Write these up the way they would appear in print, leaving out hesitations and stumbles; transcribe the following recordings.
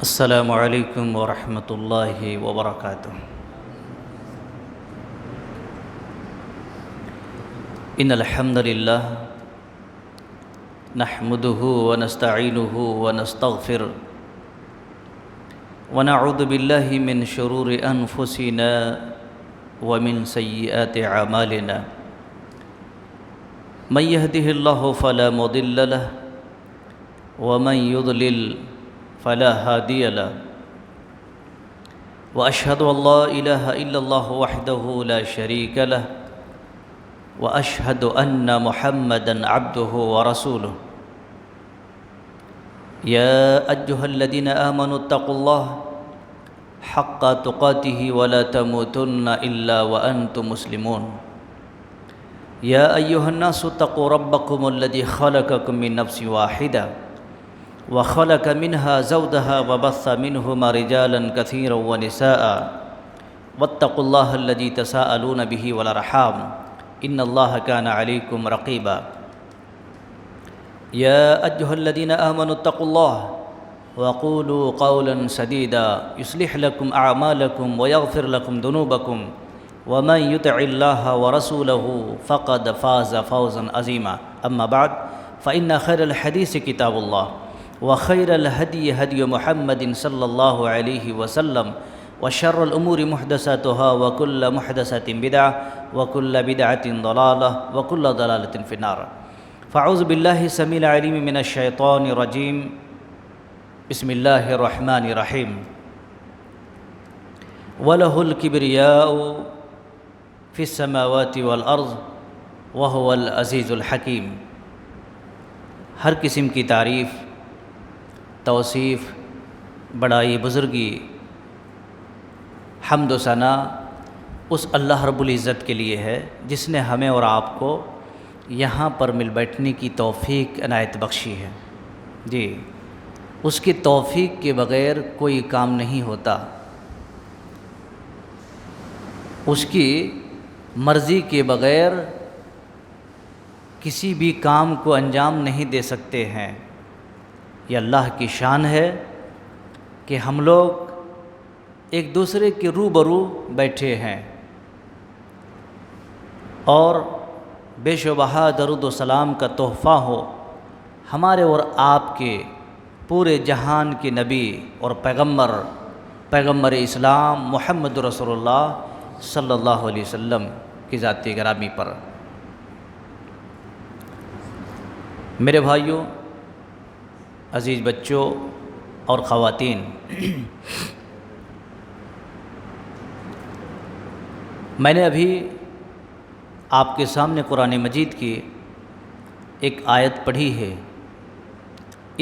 السلام علیکم ورحمۃ اللہ وبرکاتہ۔ ان الحمد للہ نحمده ونستعینه ونستغفر ونعوذ باللہ من شرور انفسنا ومن سیئات اعمالنا من يهده الله فلا مضل له ومن يضلل فلا هادي له وأشهد أن لا إله إلا الله وحده لا شريك له وأشهد أن محمدًا عبده ورسوله يا أيها الذين آمنوا اتقوا الله حق تقاته ولا تموتن إلا وأنتم مسلمون يا أيها الناس اتقوا ربكم الذي خلقكم من نفس واحدة وخلق منها زوجها وبث منهما رجالا كثيرا ونساء واتقوا الله الذي تساءلون به والأرحام إن الله كان عليكم رقيبا يا أيها الذين آمنوا اتقوا الله وقولوا قولا سديدا يصلح لكم أعمالكم ويغفر لكم ذنوبكم ومن يطع الله ورسوله فقد فاز فوزا عظيما أما بعد فإن خير الحديث كتاب الله وخير الهدي هدي محمد صلى الله عليه وسلم وشر الأمور محدثاتها وكل محدثة بدعة وكل بدعة ضلالة وكل ضلالة في النار فأعوذ بالله السميع العليم من الشيطان الرجيم بسم الله الرحمن الرحيم وله الكبرياء في السماوات والأرض وهو العزيز الحكيم۔ ہر قسم کی تعریف، توصیف، بڑائی، بزرگی، حمد و ثنا اس اللہ رب العزت کے لیے ہے جس نے ہمیں اور آپ کو یہاں پر مل بیٹھنے کی توفیق عنایت بخشی ہے۔ جی، اس کی توفیق کے بغیر کوئی کام نہیں ہوتا، اس کی مرضی کے بغیر کسی بھی کام کو انجام نہیں دے سکتے ہیں۔ یہ اللہ کی شان ہے کہ ہم لوگ ایک دوسرے کے روبرو بیٹھے ہیں اور بے شبہ درود و سلام کا تحفہ ہو ہمارے اور آپ کے پورے جہان کے نبی اور پیغمبر اسلام محمد رسول اللہ صلی اللہ علیہ وسلم کی ذات گرامی پر۔ میرے بھائیوں، عزیز بچوں اور خواتین، میں نے ابھی آپ کے سامنے قرآن مجید کی ایک آیت پڑھی ہے۔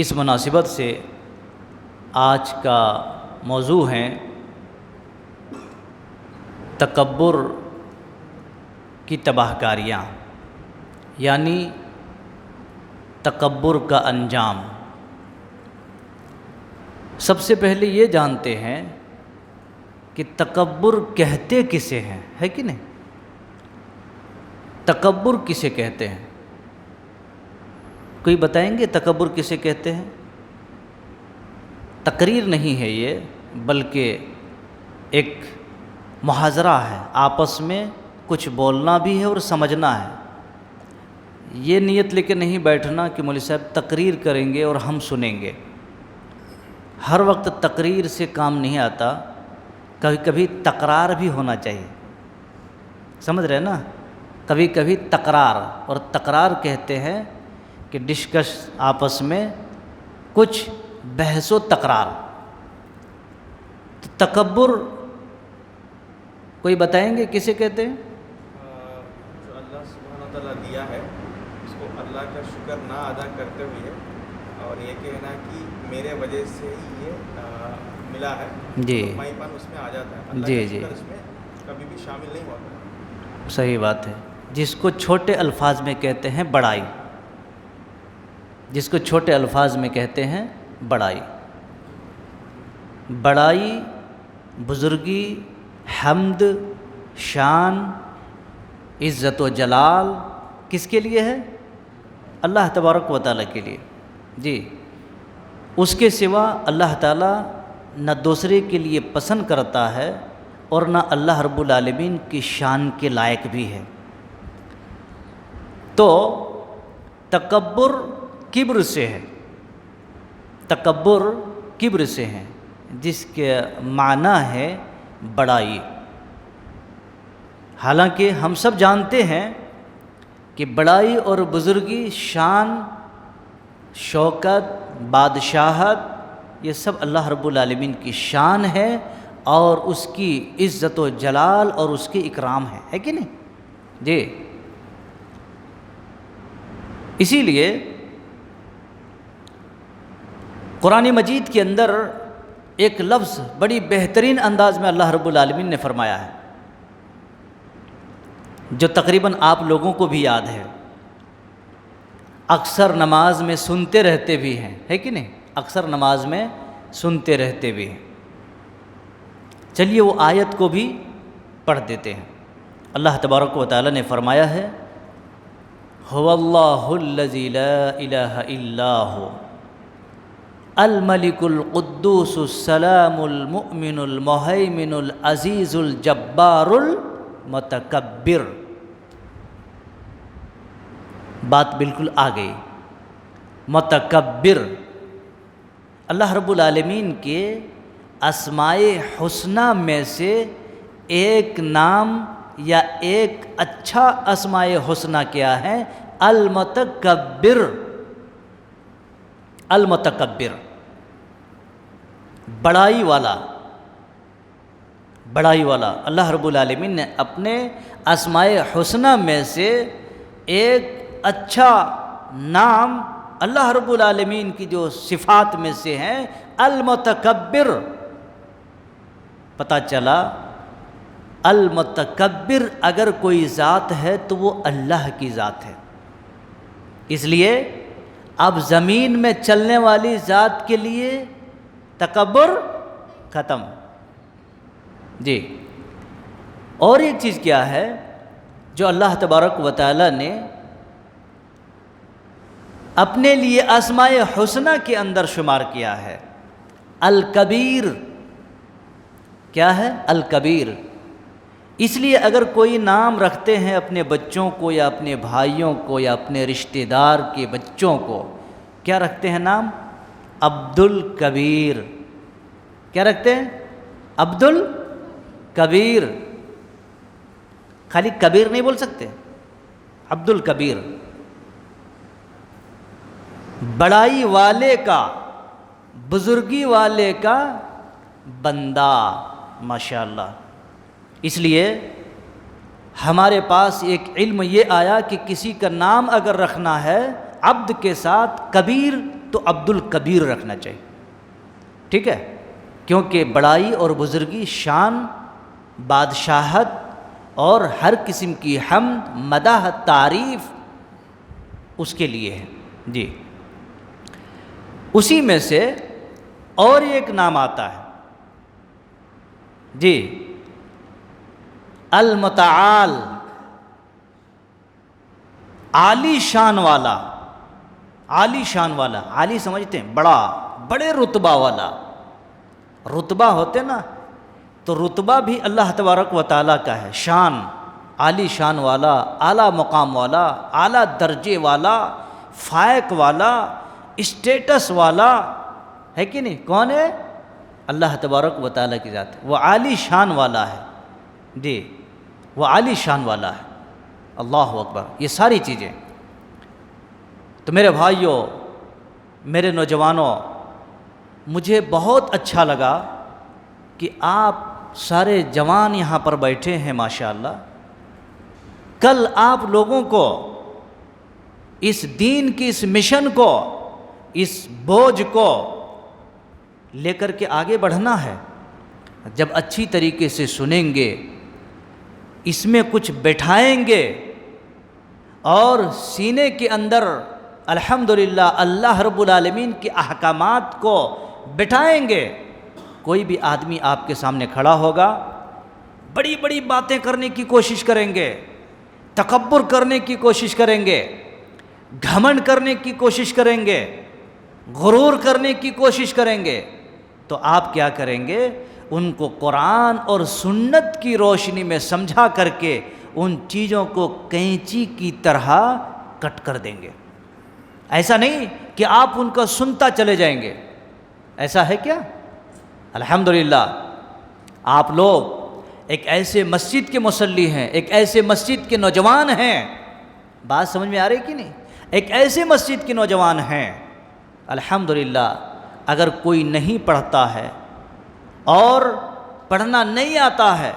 اس مناسبت سے آج کا موضوع ہے تکبر کی تباہ کاریاں، یعنی تکبر کا انجام۔ سب سے پہلے یہ جانتے ہیں کہ تکبر کہتے کسے ہیں، ہے کہ نہیں؟ تکبر کسے کہتے ہیں؟ کوئی بتائیں گے تکبر کسے کہتے ہیں؟ تقریر نہیں ہے یہ، بلکہ ایک محاذرہ ہے، آپس میں کچھ بولنا بھی ہے اور سمجھنا ہے۔ یہ نیت لے کے نہیں بیٹھنا کہ مولوی صاحب تقریر کریں گے اور ہم سنیں گے۔ ہر وقت تقریر سے کام نہیں آتا، کبھی کبھی تکرار بھی ہونا چاہیے، سمجھ رہے ہیں نا؟ کبھی کبھی تکرار، اور تکرار کہتے ہیں کہ ڈسکس، آپس میں کچھ بحث و تکرار۔ تو تکبر کوئی بتائیں گے کسے کہتے ہیں؟ جو اللہ سبحانہ تعالیٰ دیا ہے اس کو اللہ کا شکر نہ ادا کرتے ہوئے اور یہ کہنا کہ میرے وجہ سے ہی یہ ملا ہے، جی، مائی پن اس میں آ جاتا ہے، اللہ جی کا جی، شکر اس میں کبھی بھی شامل نہیں ہوتا۔ صحیح بات ہے۔ جس کو چھوٹے الفاظ میں کہتے ہیں بڑائی، جس کو چھوٹے الفاظ میں کہتے ہیں بڑائی۔ بڑائی، بزرگی، حمد، شان، عزت و جلال کس کے لیے ہے؟ اللہ تبارک و تعالیٰ کے لیے۔ جی، اس کے سوا اللہ تعالیٰ نہ دوسرے کے لیے پسند کرتا ہے اور نہ اللہ رب العالمین کی شان کے لائق بھی ہے۔ تو تکبر کبر سے ہے، تکبر کبر سے ہے، جس کے معنی ہے بڑائی۔ حالانکہ ہم سب جانتے ہیں کہ بڑائی اور بزرگی، شان، شوکت، بادشاہت، یہ سب اللہ رب العالمین کی شان ہے اور اس کی عزت و جلال اور اس کی اکرام ہے کہ نہیں؟ جی، اسی لیے قرآن مجید کے اندر ایک لفظ بڑی بہترین انداز میں اللہ رب العالمین نے فرمایا ہے، جو تقریباً آپ لوگوں کو بھی یاد ہے، اکثر نماز میں سنتے رہتے بھی ہیں، ہے کہ نہیں؟ اکثر نماز میں سنتے رہتے بھی ہیں۔ چلیے وہ آیت کو بھی پڑھ دیتے ہیں۔ اللہ تبارک و تعالی نے فرمایا ہے، هو اللہ الذی لا الہ الا هو الملک القدوس السلام المؤمن المہیمن العزیز الجبار المتکبر۔ بات بالکل آ گئی، متکبر۔ اللہ رب العالمین کے اسماء حسنہ میں سے ایک نام یا ایک اچھا اسماء حسنہ کیا ہے؟ المتکبر۔ المتکبر، بڑائی والا، بڑائی والا۔ اللہ رب العالمین نے اپنے اسماء حسنہ میں سے ایک اچھا نام اللہ رب العالمین کی جو صفات میں سے ہیں، المتکبر۔ پتہ چلا المتکبر اگر کوئی ذات ہے تو وہ اللہ کی ذات ہے۔ اس لیے اب زمین میں چلنے والی ذات کے لیے تکبر ختم۔ جی، اور ایک چیز کیا ہے جو اللہ تبارک و تعالی نے اپنے لیے اسماء حسنہ کے اندر شمار کیا ہے؟ الکبیر۔ کیا ہے؟ الکبیر۔ اس لیے اگر کوئی نام رکھتے ہیں اپنے بچوں کو یا اپنے بھائیوں کو یا اپنے رشتہ دار کے بچوں کو، کیا رکھتے ہیں نام؟ عبد الکبیر۔ کیا رکھتے ہیں؟ عبد الکبیر۔ خالی کبیر نہیں بول سکتے، عبد الکبیر، بڑائی والے کا، بزرگی والے کا بندہ۔ ماشاءاللہ۔ اس لیے ہمارے پاس ایک علم یہ آیا کہ کسی کا نام اگر رکھنا ہے عبد کے ساتھ کبیر تو عبد الکبیر رکھنا چاہیے، ٹھیک ہے؟ کیونکہ بڑائی اور بزرگی، شان، بادشاہت اور ہر قسم کی حمد، مدح، تعریف اس کے لیے ہے۔ جی، اسی میں سے اور ایک نام آتا ہے، جی، المتعال، عالی شان والا۔ عالی شان والا، عالی سمجھتے ہیں بڑا، بڑے رتبہ والا۔ رتبہ ہوتے نا، تو رتبہ بھی اللہ تبارک و تعالیٰ کا ہے، شان، عالی شان والا، اعلیٰ مقام والا، اعلیٰ درجے والا، فائق والا، اسٹیٹس والا، ہے کہ نہیں؟ کون ہے؟ اللہ تبارک و تعالیٰ کی ذات ہے، وہ عالی شان والا ہے۔ جی، وہ عالی شان والا ہے۔ اللہ اکبر۔ یہ ساری چیزیں تو میرے بھائیوں، میرے نوجوانوں، مجھے بہت اچھا لگا کہ آپ سارے جوان یہاں پر بیٹھے ہیں ماشاءاللہ۔ کل آپ لوگوں کو اس دین کی اس مشن کو، اس بوجھ کو لے کر کے آگے بڑھنا ہے۔ جب اچھی طریقے سے سنیں گے، اس میں کچھ بٹھائیں گے اور سینے کے اندر الحمدللہ اللہ رب العالمین کے احکامات کو بٹھائیں گے، کوئی بھی آدمی آپ کے سامنے کھڑا ہوگا، بڑی بڑی باتیں کرنے کی کوشش کریں گے، تکبر کرنے کی کوشش کریں گے، گھمنڈ کرنے کی کوشش کریں گے، غرور کرنے کی کوشش کریں گے، تو آپ کیا کریں گے؟ ان کو قرآن اور سنت کی روشنی میں سمجھا کر کے ان چیزوں کو کینچی کی طرح کٹ کر دیں گے۔ ایسا نہیں کہ آپ ان کا سنتا چلے جائیں گے، ایسا ہے کیا؟ الحمدللہ آپ لوگ ایک ایسے مسجد کے مصلی ہیں، ایک ایسے مسجد کے نوجوان ہیں، بات سمجھ میں آ رہی کہ نہیں؟ ایک ایسے مسجد کے نوجوان ہیں، الحمدللہ اگر کوئی نہیں پڑھتا ہے اور پڑھنا نہیں آتا ہے،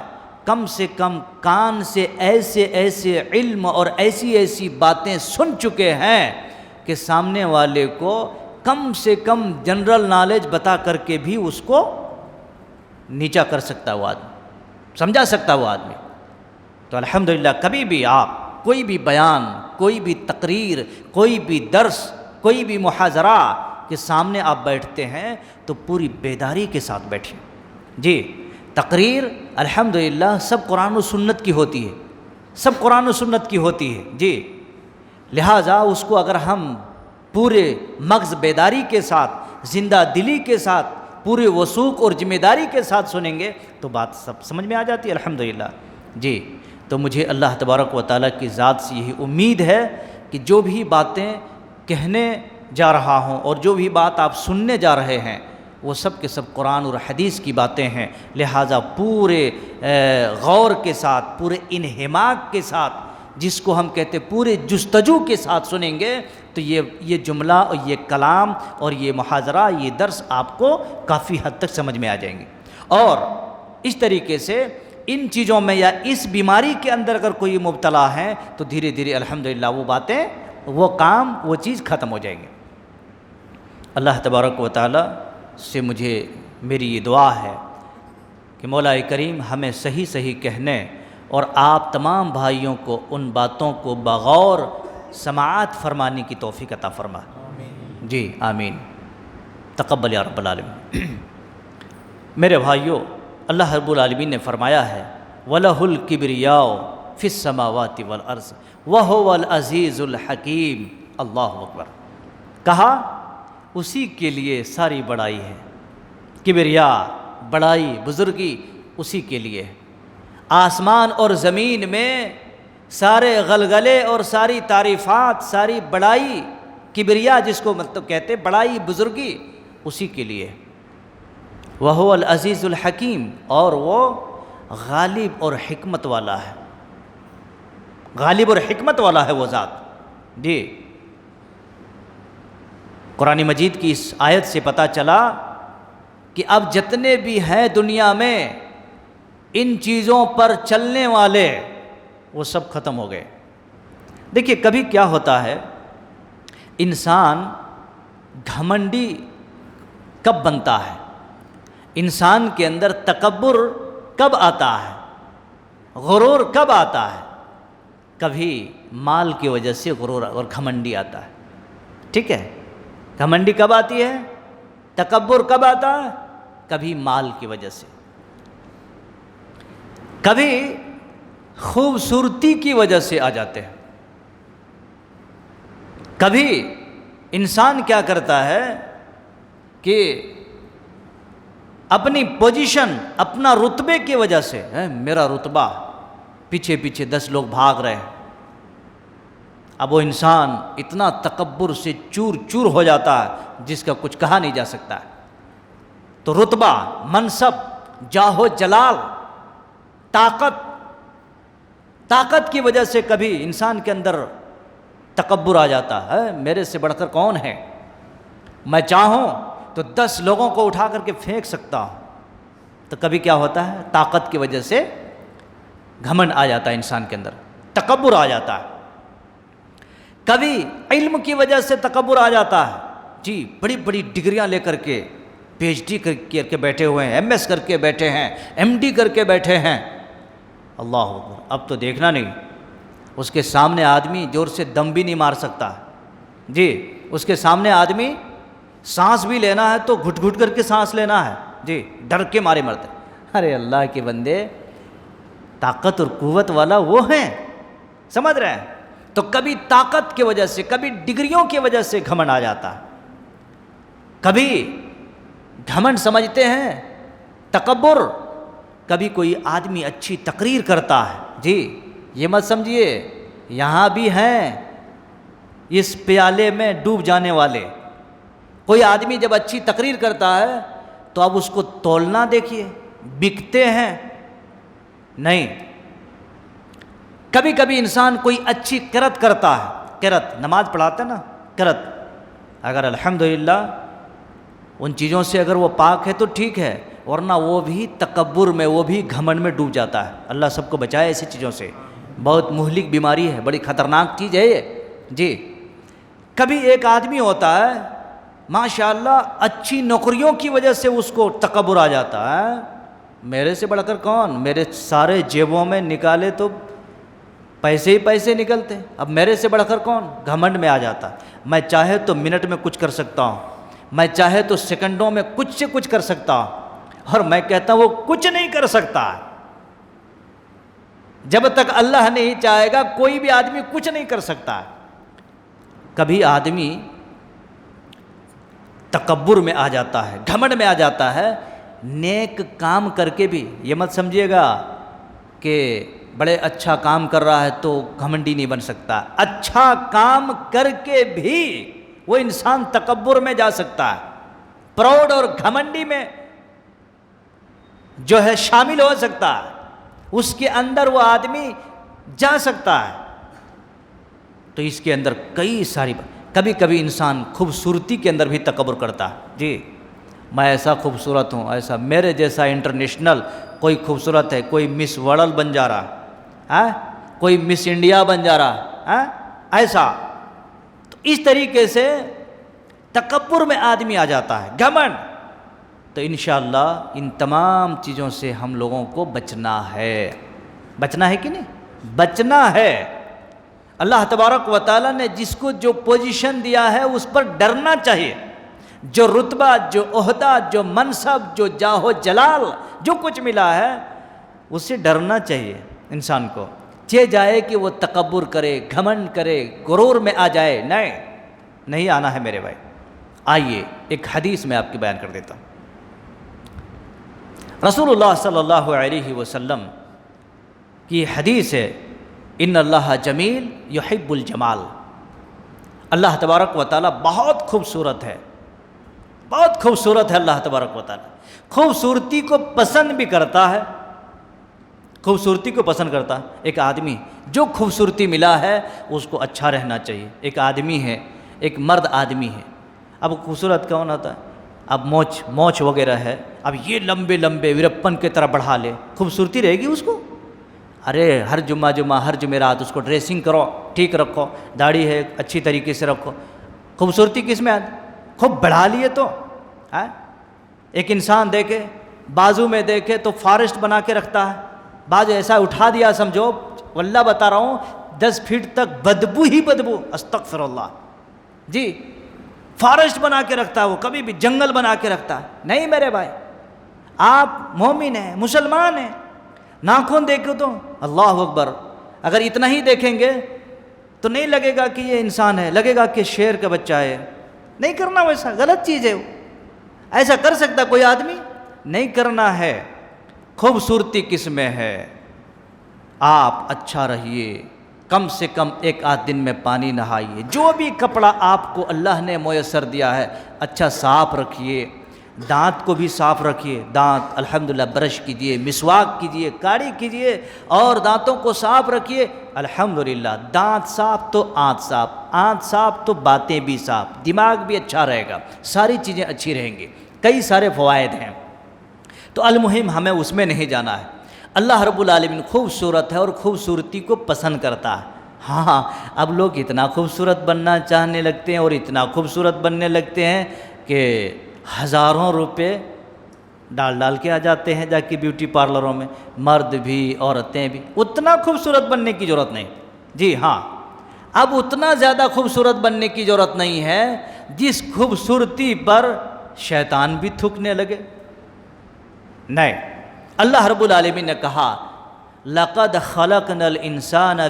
کم سے کم کان سے ایسے ایسے علم اور ایسی ایسی باتیں سن چکے ہیں کہ سامنے والے کو کم سے کم جنرل نالج بتا کر کے بھی اس کو نیچا کر سکتا ہے وہ آدمی، سمجھا سکتا ہے وہ آدمی۔ تو الحمدللہ کبھی بھی آپ کوئی بھی بیان، کوئی بھی تقریر، کوئی بھی درس، کوئی بھی محاضرہ کے سامنے آپ بیٹھتے ہیں تو پوری بیداری کے ساتھ بیٹھیں۔ جی تقریر الحمدللہ سب قرآن و سنت کی ہوتی ہے، سب قرآن و سنت کی ہوتی ہے، جی لہٰذا اس کو اگر ہم پورے مغز بیداری کے ساتھ، زندہ دلی کے ساتھ، پورے وثوق اور ذمہ داری کے ساتھ سنیں گے تو بات سب سمجھ میں آ جاتی ہے الحمدللہ۔ جی تو مجھے اللہ تبارک و تعالیٰ کی ذات سے یہی امید ہے کہ جو بھی باتیں کہنے جا رہا ہوں اور جو بھی بات آپ سننے جا رہے ہیں وہ سب کے سب قرآن اور حدیث کی باتیں ہیں، لہٰذا پورے غور کے ساتھ، پورے انہماک کے ساتھ، جس کو ہم کہتے پورے جستجو کے ساتھ سنیں گے تو یہ جملہ اور یہ کلام اور یہ محاضرہ، یہ درس آپ کو کافی حد تک سمجھ میں آ جائیں گے۔ اور اس طریقے سے ان چیزوں میں یا اس بیماری کے اندر اگر کوئی مبتلا ہے تو دھیرے دھیرے الحمدللہ وہ باتیں، وہ کام، وہ چیز ختم ہو جائیں گے۔ اللہ تبارک و تعالی سے مجھے میری یہ دعا ہے کہ مولا کریم ہمیں صحیح صحیح کہنے اور آپ تمام بھائیوں کو ان باتوں کو بغور سماعت فرمانے کی توفیق عطا فرما۔ جی آمین، تقبل یا رب العالمین۔ میرے بھائیوں، اللہ رب العالمین نے فرمایا ہے وَلَهُ الْكِبْرِيَاءُ فِي السَّمَاوَاتِ وَالْأَرْضِ وَهُوَ الْعَزِيزُ الْحَكِيمُ۔ اللہ اکبر، کہا اسی کے لیے ساری بڑائی ہے، کبریا، بڑائی، بزرگی اسی کے لیے ہے۔ آسمان اور زمین میں سارے غلغلے اور ساری تعریفات، ساری بڑائی، کبریا جس کو مطلب کہتے بڑائی، بزرگی اسی کے لیے۔ وَهُوَ الْعَزِيزُ الْحَكِيمُ، اور وہ غالب اور حکمت والا ہے، غالب اور حکمت والا ہے وہ ذات۔ جی قرآن مجید کی اس آیت سے پتہ چلا کہ اب جتنے بھی ہیں دنیا میں ان چیزوں پر چلنے والے وہ سب ختم ہو گئے۔ دیکھیے کبھی کیا ہوتا ہے، انسان گھمنڈی کب بنتا ہے، انسان کے اندر تکبر کب آتا ہے، غرور کب آتا ہے؟ کبھی مال کی وجہ سے غرور اور گھمنڈی آتا ہے، ٹھیک ہے؟ گھمنڈی کب آتی ہے، تکبر کب آتا ہے؟ کبھی مال کی وجہ سے، کبھی خوبصورتی کی وجہ سے آ جاتے ہیں، کبھی انسان کیا کرتا ہے کہ اپنی پوزیشن، اپنا رتبے کی وجہ سے، میرا رتبہ، پیچھے پیچھے 10 لوگ بھاگ رہے ہیں، اب وہ انسان اتنا تکبر سے چور چور ہو جاتا ہے جس کا کچھ کہا نہیں جا سکتا ہے۔ تو رتبہ، منصب، جاہ و جلال، طاقت کی وجہ سے کبھی انسان کے اندر تکبر آ جاتا ہے، میرے سے بڑھ کر کون ہے، میں چاہوں تو 10 لوگوں کو اٹھا کر کے پھینک سکتا ہوں۔ تو کبھی کیا ہوتا ہے، طاقت کی وجہ سے گھمنڈ آ جاتا ہے انسان کے اندر، تکبر آ جاتا ہے۔ کبھی علم کی وجہ سے تکبر آ جاتا ہے، جی بڑی بڑی ڈگریاں لے کر کے، پی ایچ ڈی کر کے بیٹھے ہوئے ہیں، ایم ایس کر کے بیٹھے ہیں، ایم ڈی کر کے بیٹھے ہیں، اللہ اکبر، اب تو دیکھنا نہیں، اس کے سامنے آدمی زور سے دم بھی نہیں مار سکتا، جی اس کے سامنے آدمی سانس بھی لینا ہے تو گھٹ گھٹ کر کے سانس لینا ہے، جی ڈر کے مارے مرتے۔ ارے اللہ کے بندے، طاقت اور قوت والا وہ ہیں، سمجھ رہے ہیں؟ تو کبھی طاقت کی وجہ سے، کبھی ڈگریوں کی وجہ سے گھمنڈ آ جاتا ہے، کبھی گھمنڈ سمجھتے ہیں تکبر. کبھی کوئی آدمی اچھی تقریر کرتا ہے، جی یہ مت سمجھیے یہاں بھی ہیں اس پیالے میں ڈوب جانے والے. کوئی آدمی جب اچھی تقریر کرتا ہے تو اب اس کو تولنا دیکھیے، بکتے ہیں نہیں. کبھی کبھی انسان کوئی اچھی قرأت کرتا ہے، قرأت نماز پڑھاتے نا، قرأت اگر الحمدللہ ان چیزوں سے اگر وہ پاک ہے تو ٹھیک ہے، ورنہ وہ بھی تکبر میں، وہ بھی گھمنڈ میں ڈوب جاتا ہے. اللہ سب کو بچائے ایسی چیزوں سے، بہت مہلک بیماری ہے، بڑی خطرناک چیز ہے یہ. جی کبھی ایک آدمی ہوتا ہے ماشاءاللہ اچھی نوکریوں کی وجہ سے اس کو تکبر آ جاتا ہے، میرے سے بڑھ کر کون، میرے سارے جیبوں میں نکالے تو پیسے ہی پیسے نکلتے، اب میرے سے بڑھ کر کون، گھمنڈ میں آ جاتا. میں چاہے تو منٹ میں کچھ کر سکتا ہوں، میں چاہے تو سیکنڈوں میں کچھ سے کچھ کر سکتا ہوں، اور میں کہتا ہوں وہ کچھ نہیں کر سکتا. جب تک اللہ نہیں چاہے گا کوئی بھی آدمی کچھ نہیں کر سکتا. کبھی آدمی تکبر میں آ جاتا ہے، گھمنڈ میں آ جاتا ہے، نیک کام کر کے بھی، یہ مت سمجھیے گا کہ بڑے اچھا کام کر رہا ہے تو گھمنڈی نہیں بن سکتا. اچھا کام کر کے بھی وہ انسان تکبر میں جا سکتا ہے، پراؤڈ اور گھمنڈی میں جو ہے شامل ہو سکتا ہے، اس کے اندر وہ آدمی جا سکتا ہے. تو اس کے اندر کئی ساری کبھی کبھی انسان خوبصورتی کے اندر بھی تکبر کرتا ہے. جی میں ایسا خوبصورت ہوں، ایسا میرے جیسا انٹرنیشنل کوئی خوبصورت ہے، کوئی مس ورلڈ بن جا رہا، کوئی مس انڈیا بن جا رہا، ایسا. تو اس طریقے سے تکبر میں آدمی آ جاتا ہے، گھمنڈ. تو انشاءاللہ ان تمام چیزوں سے ہم لوگوں کو بچنا ہے. بچنا ہے کہ نہیں؟ بچنا ہے. اللہ تبارک و تعالیٰ نے جس کو جو پوزیشن دیا ہے اس پر ڈرنا چاہیے. جو رتبہ، جو عہدہ، جو منصب، جو جاہ و جلال جو کچھ ملا ہے اس سے ڈرنا چاہیے انسان کو. چہ جائے کہ وہ تکبر کرے، گھمنڈ کرے، غرور میں آ جائے، نہیں آنا ہے میرے بھائی. آئیے ایک حدیث میں آپ کی بیان کر دیتا ہوں. رسول اللہ صلی اللہ علیہ وسلم کی حدیث ہے، ان اللہ جمیل یحب الجمال. اللہ تبارک و تعالیٰ بہت خوبصورت ہے، بہت خوبصورت ہے. اللہ تبارک و تعالیٰ خوبصورتی کو پسند بھی کرتا ہے، خوبصورتی کو پسند کرتا ہے. ایک آدمی جو خوبصورتی ملا ہے اس کو اچھا رہنا چاہیے. ایک آدمی ہے، ایک مرد آدمی ہے، اب خوبصورت کون ہوتا ہے؟ اب موچ وغیرہ ہے، اب یہ لمبے لمبے ویرپن کی طرح بڑھا لے، خوبصورتی رہے گی اس کو؟ ارے ہر جمعہ ہر جمعرات اس کو ڈریسنگ کرو، ٹھیک رکھو، داڑھی ہے اچھی طریقے سے رکھو. خوبصورتی کس میں آتی؟ خوب بڑھا لیے تو ایک انسان دیکھے بازو میں دیکھے تو فارسٹ بنا کے رکھتا ہے، بازو ایسا اٹھا دیا سمجھو، واللہ بتا رہا ہوں 10 فٹ تک بدبو ہی بدبو، استغفر اللہ. جی فارسٹ بنا کے رکھتا ہے وہ، کبھی بھی جنگل بنا کے رکھتا ہے. نہیں میرے بھائی، آپ مومن ہیں، مسلمان ہیں، ناخن دیکھو تو اللہ اکبر، اگر اتنا ہی دیکھیں گے تو نہیں لگے گا کہ یہ انسان ہے، لگے گا کہ شیر کا بچہ ہے. نہیں کرنا، ویسا غلط چیز ہے. ایسا کر سکتا کوئی آدمی؟ نہیں کرنا ہے. خوبصورتی کس میں ہے؟ آپ اچھا رہیے، کم سے کم 1 دن میں پانی نہائیے، جو بھی کپڑا آپ کو اللہ نے میسر دیا ہے اچھا صاف رکھیے. دانت کو بھی صاف رکھیے، دانت الحمدللہ برش کیجیے، مسواک کیجیے، کاڑی کیجیے اور دانتوں کو صاف رکھیے. الحمدللہ دانت صاف تو آنت صاف، آنت صاف تو باتیں بھی صاف، دماغ بھی اچھا رہے گا، ساری چیزیں اچھی رہیں گی. کئی سارے فوائد ہیں. تو المہم ہمیں اس میں نہیں جانا ہے. اللہ رب العالمین خوبصورت ہے اور خوبصورتی کو پسند کرتا ہے. ہاں اب لوگ اتنا خوبصورت بننا چاہنے لگتے ہیں اور اتنا خوبصورت بننے لگتے ہیں کہ ہزاروں روپے ڈال کے آ جاتے ہیں جا کے بیوٹی پارلروں میں، مرد بھی عورتیں بھی. اتنا خوبصورت بننے کی ضرورت نہیں. جی ہاں، اب اتنا زیادہ خوبصورت بننے کی ضرورت نہیں ہے جس خوبصورتی پر شیطان بھی تھکنے لگے. نہیں، اللہ رب العالمین نے کہا لَقَدْ خَلَقْنَا الْإِنسَانَ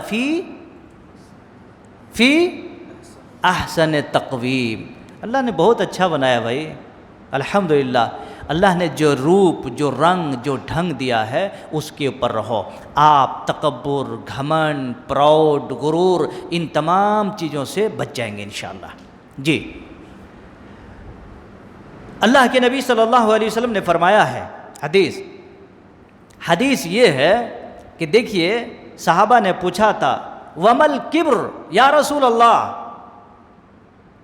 فی احسن تقویم. اللہ نے بہت اچھا بنایا بھائی، الحمدللہ. اللہ نے جو روپ، جو رنگ، جو ڈھنگ دیا ہے اس کے اوپر رہو۔ آپ تکبر، گھمنڈ، پراؤڈ، غرور، ان تمام چیزوں سے بچ جائیں گے انشاءاللہ۔ جی، اللہ کے نبی صلی اللہ علیہ وسلم نے فرمایا ہے، حدیث یہ ہے کہ دیکھیے صحابہ نے پوچھا تھا ومل کبر یا رسول اللہ،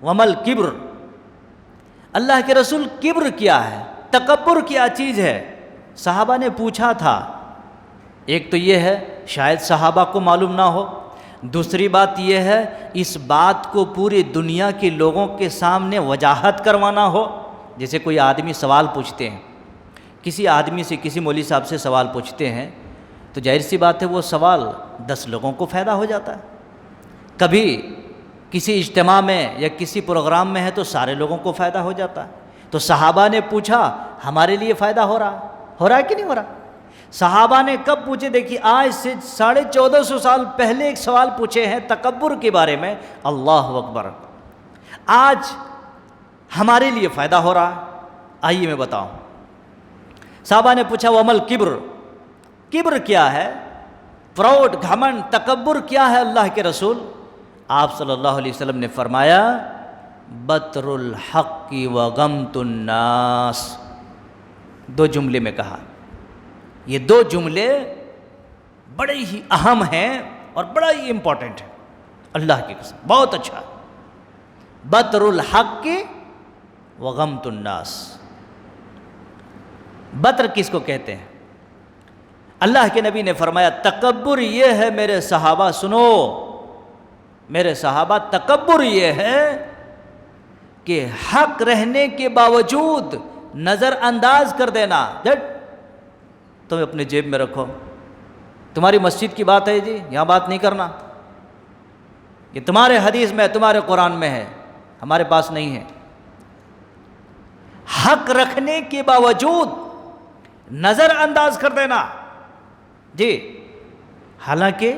ومل کبر، اللہ کے رسول کبر کیا ہے، تکبر کیا چیز ہے؟ صحابہ نے پوچھا تھا۔ ایک تو یہ ہے شاید صحابہ کو معلوم نہ ہو، دوسری بات یہ ہے اس بات کو پوری دنیا کے لوگوں کے سامنے وضاحت کروانا ہو۔ جیسے کوئی آدمی سوال پوچھتے ہیں، کسی آدمی سے، کسی مولوی صاحب سے سوال پوچھتے ہیں تو ظاہر سی بات ہے وہ سوال 10 لوگوں کو فائدہ ہو جاتا ہے۔ کبھی کسی اجتماع میں یا کسی پروگرام میں ہے تو سارے لوگوں کو فائدہ ہو جاتا ہے۔ تو صحابہ نے پوچھا ہمارے لیے فائدہ ہو رہا ہے کہ نہیں ہو رہا؟ صحابہ نے کب پوچھے؟ دیکھیے آج سے 1450 سال پہلے ایک سوال پوچھے ہیں تکبر کے بارے میں، اللہ اکبر، آج ہمارے لیے فائدہ ہو رہا ہے۔ آئیے میں بتاؤں، صحابہ نے پوچھا ومل کبر، کبر کیا ہے، پراؤڈ، گھمنڈ، تکبر کیا ہے اللہ کے رسول؟ آپ صلی اللہ علیہ وسلم نے فرمایا بطر الحق وغمط الناس، 2 جملے میں کہا۔ یہ 2 جملے بڑے ہی اہم ہیں اور بڑا ہی امپورٹنٹ ہے، اللہ کی قسم بہت اچھا۔ بطر الحق وغمط الناس، بطر کس کو کہتے ہیں؟ اللہ کے نبی نے فرمایا تکبر یہ ہے میرے صحابہ، سنو میرے صحابہ، تکبر یہ ہے کہ حق رہنے کے باوجود نظر انداز کر دینا۔ تم اپنے جیب میں رکھو، تمہاری مسجد کی بات ہے جی، یہاں بات نہیں کرنا، یہ تمہارے حدیث میں، تمہارے قرآن میں ہے، ہمارے پاس نہیں ہے۔ حق رکھنے کے باوجود نظر انداز کر دینا، جی، حالانکہ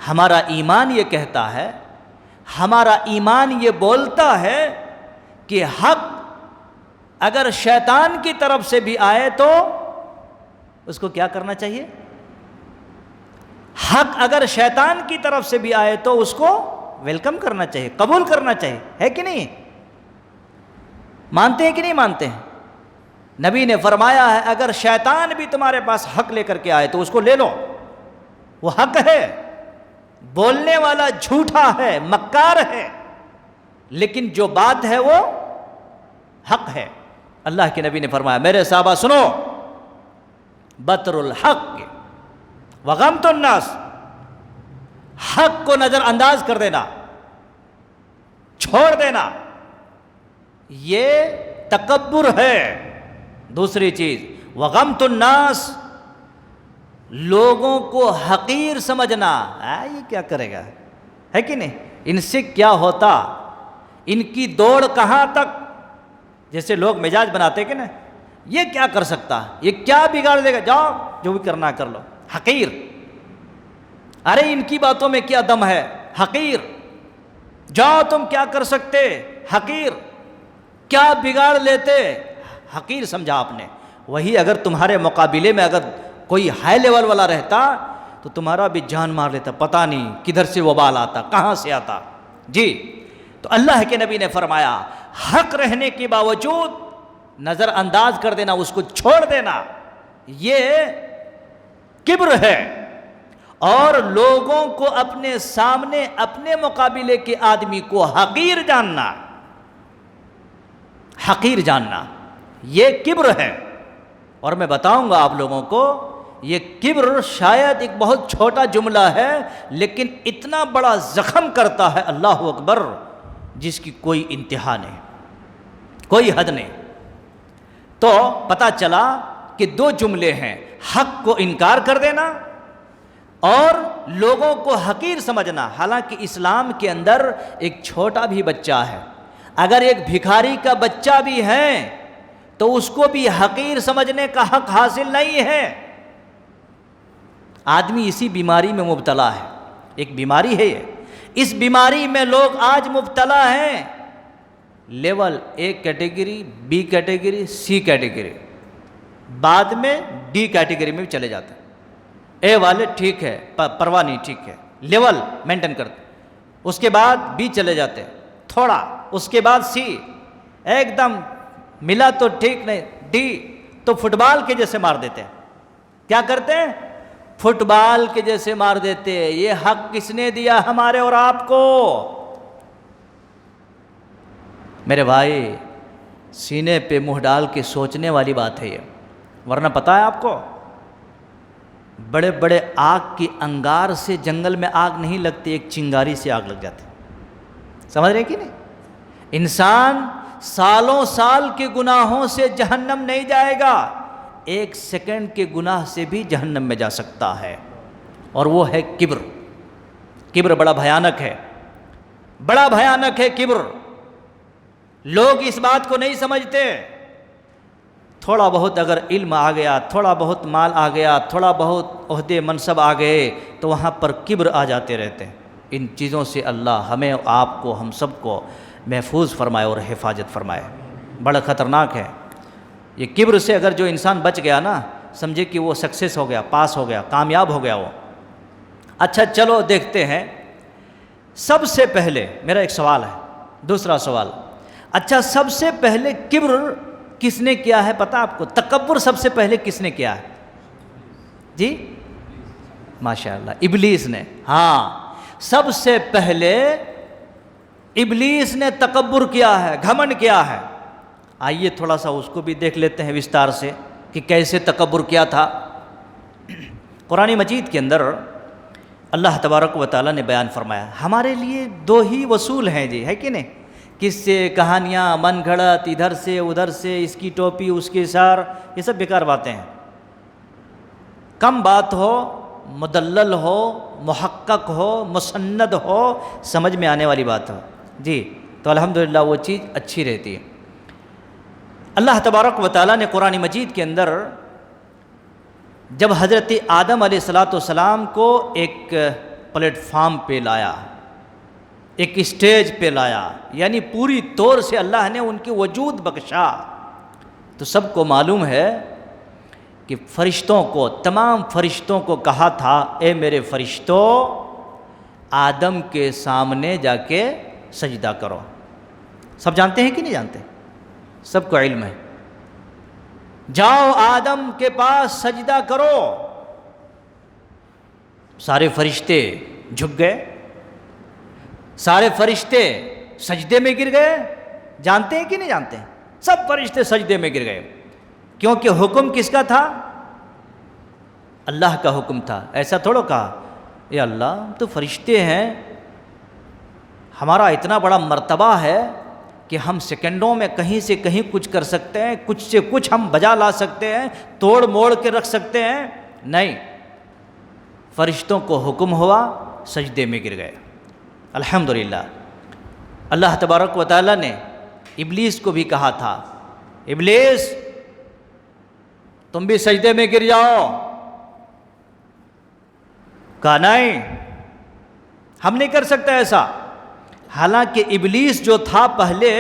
ہمارا ایمان یہ کہتا ہے، ہمارا ایمان یہ بولتا ہے کہ حق اگر شیطان کی طرف سے بھی آئے تو اس کو کیا کرنا چاہیے؟ حق اگر شیطان کی طرف سے بھی آئے تو اس کو ویلکم کرنا چاہیے، قبول کرنا چاہیے، ہے کہ نہیں؟ مانتے ہیں کہ نہیں مانتے ہیں؟ نبی نے فرمایا ہے اگر شیطان بھی تمہارے پاس حق لے کر کے آئے تو اس کو لے لو، وہ حق ہے، بولنے والا جھوٹا ہے، مکار ہے، لیکن جو بات ہے وہ حق ہے۔ اللہ کے نبی نے فرمایا میرے صحابہ سنو، بطر الحق وغمط الناس، حق کو نظر انداز کر دینا، چھوڑ دینا، یہ تکبر ہے۔ دوسری چیز وغمط الناس، لوگوں کو حقیر سمجھنا، یہ کیا کرے گا، ہے کہ نہیں، ان سے کیا ہوتا، ان کی دوڑ کہاں تک، جیسے لوگ مزاج بناتے کہ نا، یہ کیا کر سکتا، یہ کیا بگاڑ دے گا، جاؤ جو بھی کرنا کر لو، حقیر، ارے ان کی باتوں میں کیا دم ہے، حقیر، جاؤ تم کیا کر سکتے، حقیر، کیا بگاڑ لیتے، حقیر سمجھا آپ نے۔ وہی اگر تمہارے مقابلے میں اگر کوئی ہائی لیول والا رہتا تو تمہارا بھی جان مار لیتا، پتہ نہیں کدھر سے وبال آتا، کہاں سے آتا۔ جی، تو اللہ کے نبی نے فرمایا حق رہنے کے باوجود نظر انداز کر دینا، اس کو چھوڑ دینا، یہ کبر ہے۔ اور لوگوں کو اپنے سامنے، اپنے مقابلے کے آدمی کو حقیر جاننا، حقیر جاننا، یہ کبر ہے۔ اور میں بتاؤں گا آپ لوگوں کو، یہ کبر شاید ایک بہت چھوٹا جملہ ہے لیکن اتنا بڑا زخم کرتا ہے، اللہ اکبر، جس کی کوئی انتہا نہیں، کوئی حد نہیں۔ تو پتہ چلا کہ 2 جملے ہیں، حق کو انکار کر دینا اور لوگوں کو حقیر سمجھنا۔ حالانکہ اسلام کے اندر ایک چھوٹا بھی بچہ ہے، اگر ایک بھکاری کا بچہ بھی ہے تو اس کو بھی حقیر سمجھنے کا حق حاصل نہیں ہے۔ آدمی اسی بیماری میں مبتلا ہے، ایک بیماری ہے یہ، اس بیماری میں لوگ آج مبتلا ہیں۔ Level A category, B category, C category, بعد میں ڈی کیٹیگری میں بھی چلے جاتے ہیں. اے والے ٹھیک ہے، پرواہ نہیں، ٹھیک ہے، لیول مینٹین کرتے، اس کے بعد بی چلے جاتے تھوڑا، اس کے بعد سی، ایک دم ملا تو ٹھیک نہیں، ڈی تو فٹ بال کے جیسے مار دیتے ہیں. کیا کرتے ہیں؟ فٹ بال کے جیسے مار دیتے. یہ حق کس نے دیا ہمارے اور آپ کو؟ میرے بھائی سینے پہ منہ ڈال کے سوچنے والی بات ہے یہ. ورنہ پتہ ہے آپ کو، بڑے بڑے آگ کی انگار سے جنگل میں آگ نہیں لگتی، ایک چنگاری سے آگ لگ جاتی. سمجھ رہے کہ نہیں؟ انسان سالوں سال کے گناہوں سے جہنم نہیں جائے گا، ایک سیکنڈ کے گناہ سے بھی جہنم میں جا سکتا ہے، اور وہ ہے کبر. کبر بڑا بھیانک ہے، بڑا بھیانک ہے کبر. لوگ اس بات کو نہیں سمجھتے. تھوڑا بہت اگر علم آ گیا، تھوڑا بہت مال آ گیا، تھوڑا بہت عہدے منصب آ گئے تو وہاں پر کبر آ جاتے رہتے ہیں. ان چیزوں سے اللہ ہمیں، آپ کو، ہم سب کو محفوظ فرمائے اور حفاظت فرمائے. بڑا خطرناک ہے یہ کبر سے. اگر جو انسان بچ گیا نا، سمجھے کہ وہ سکسیس ہو گیا، پاس ہو گیا، کامیاب ہو گیا وہ. اچھا چلو دیکھتے ہیں. سب سے پہلے میرا ایک سوال ہے، دوسرا سوال. اچھا سب سے پہلے کبر کس نے کیا ہے پتہ آپ کو؟ تکبر سب سے پہلے کس نے کیا ہے؟ جی ماشاءاللہ، ابلیس نے. ہاں سب سے پہلے ابلیس نے تکبر کیا ہے، گھمنڈ کیا ہے. آئیے تھوڑا سا اس کو بھی دیکھ لیتے ہیں وستار سے کہ کیسے تکبر کیا تھا. قرآن مجید کے اندر اللہ تبارک و تعالیٰ نے بیان فرمایا. ہمارے لیے دو ہی وصول ہیں جی، ہے کہ نہیں؟ قصے، کہانیاں، من گھڑت، ادھر سے ادھر سے، اس کی ٹوپی اس کے سار، یہ سب بیکار باتیں ہیں. کم بات ہو، مدلل ہو، محقق ہو، مسند ہو، سمجھ میں آنے والی بات ہو جی، تو الحمدللہ وہ چیز اچھی رہتی ہے. اللہ تبارک و تعالیٰ نے قرآن مجید کے اندر جب حضرت آدم علیہ السلام کو ایک پلیٹ فارم پہ لایا، ایک اسٹیج پہ لایا، یعنی پوری طور سے اللہ نے ان کی وجود بخشا، تو سب کو معلوم ہے کہ فرشتوں کو، تمام فرشتوں کو کہا تھا اے میرے فرشتوں آدم کے سامنے جا کے سجدہ کرو. سب جانتے ہیں کہ نہیں جانتے؟ سب کو علم ہے. جاؤ آدم کے پاس سجدہ کرو. سارے فرشتے جھک گئے، سارے فرشتے سجدے میں گر گئے. جانتے ہیں کہ نہیں جانتے ہیں؟ سب فرشتے سجدے میں گر گئے، کیونکہ حکم کس کا تھا؟ اللہ کا حکم تھا. ایسا تھوڑا کہا اے اللہ ہم تو فرشتے ہیں، ہمارا اتنا بڑا مرتبہ ہے کہ ہم سیکنڈوں میں کہیں سے کہیں کچھ کر سکتے ہیں، کچھ سے کچھ ہم بجا لا سکتے ہیں، توڑ موڑ کے رکھ سکتے ہیں. نہیں، فرشتوں کو حکم ہوا، سجدے میں گر گئے. الحمدللہ. اللہ تبارک و تعالیٰ نے ابلیس کو بھی کہا تھا ابلیس تم بھی سجدے میں گر جاؤ. کہا نہیں، ہم نہیں کر سکتے ایسا. حالانکہ ابلیس جو تھا پہلے،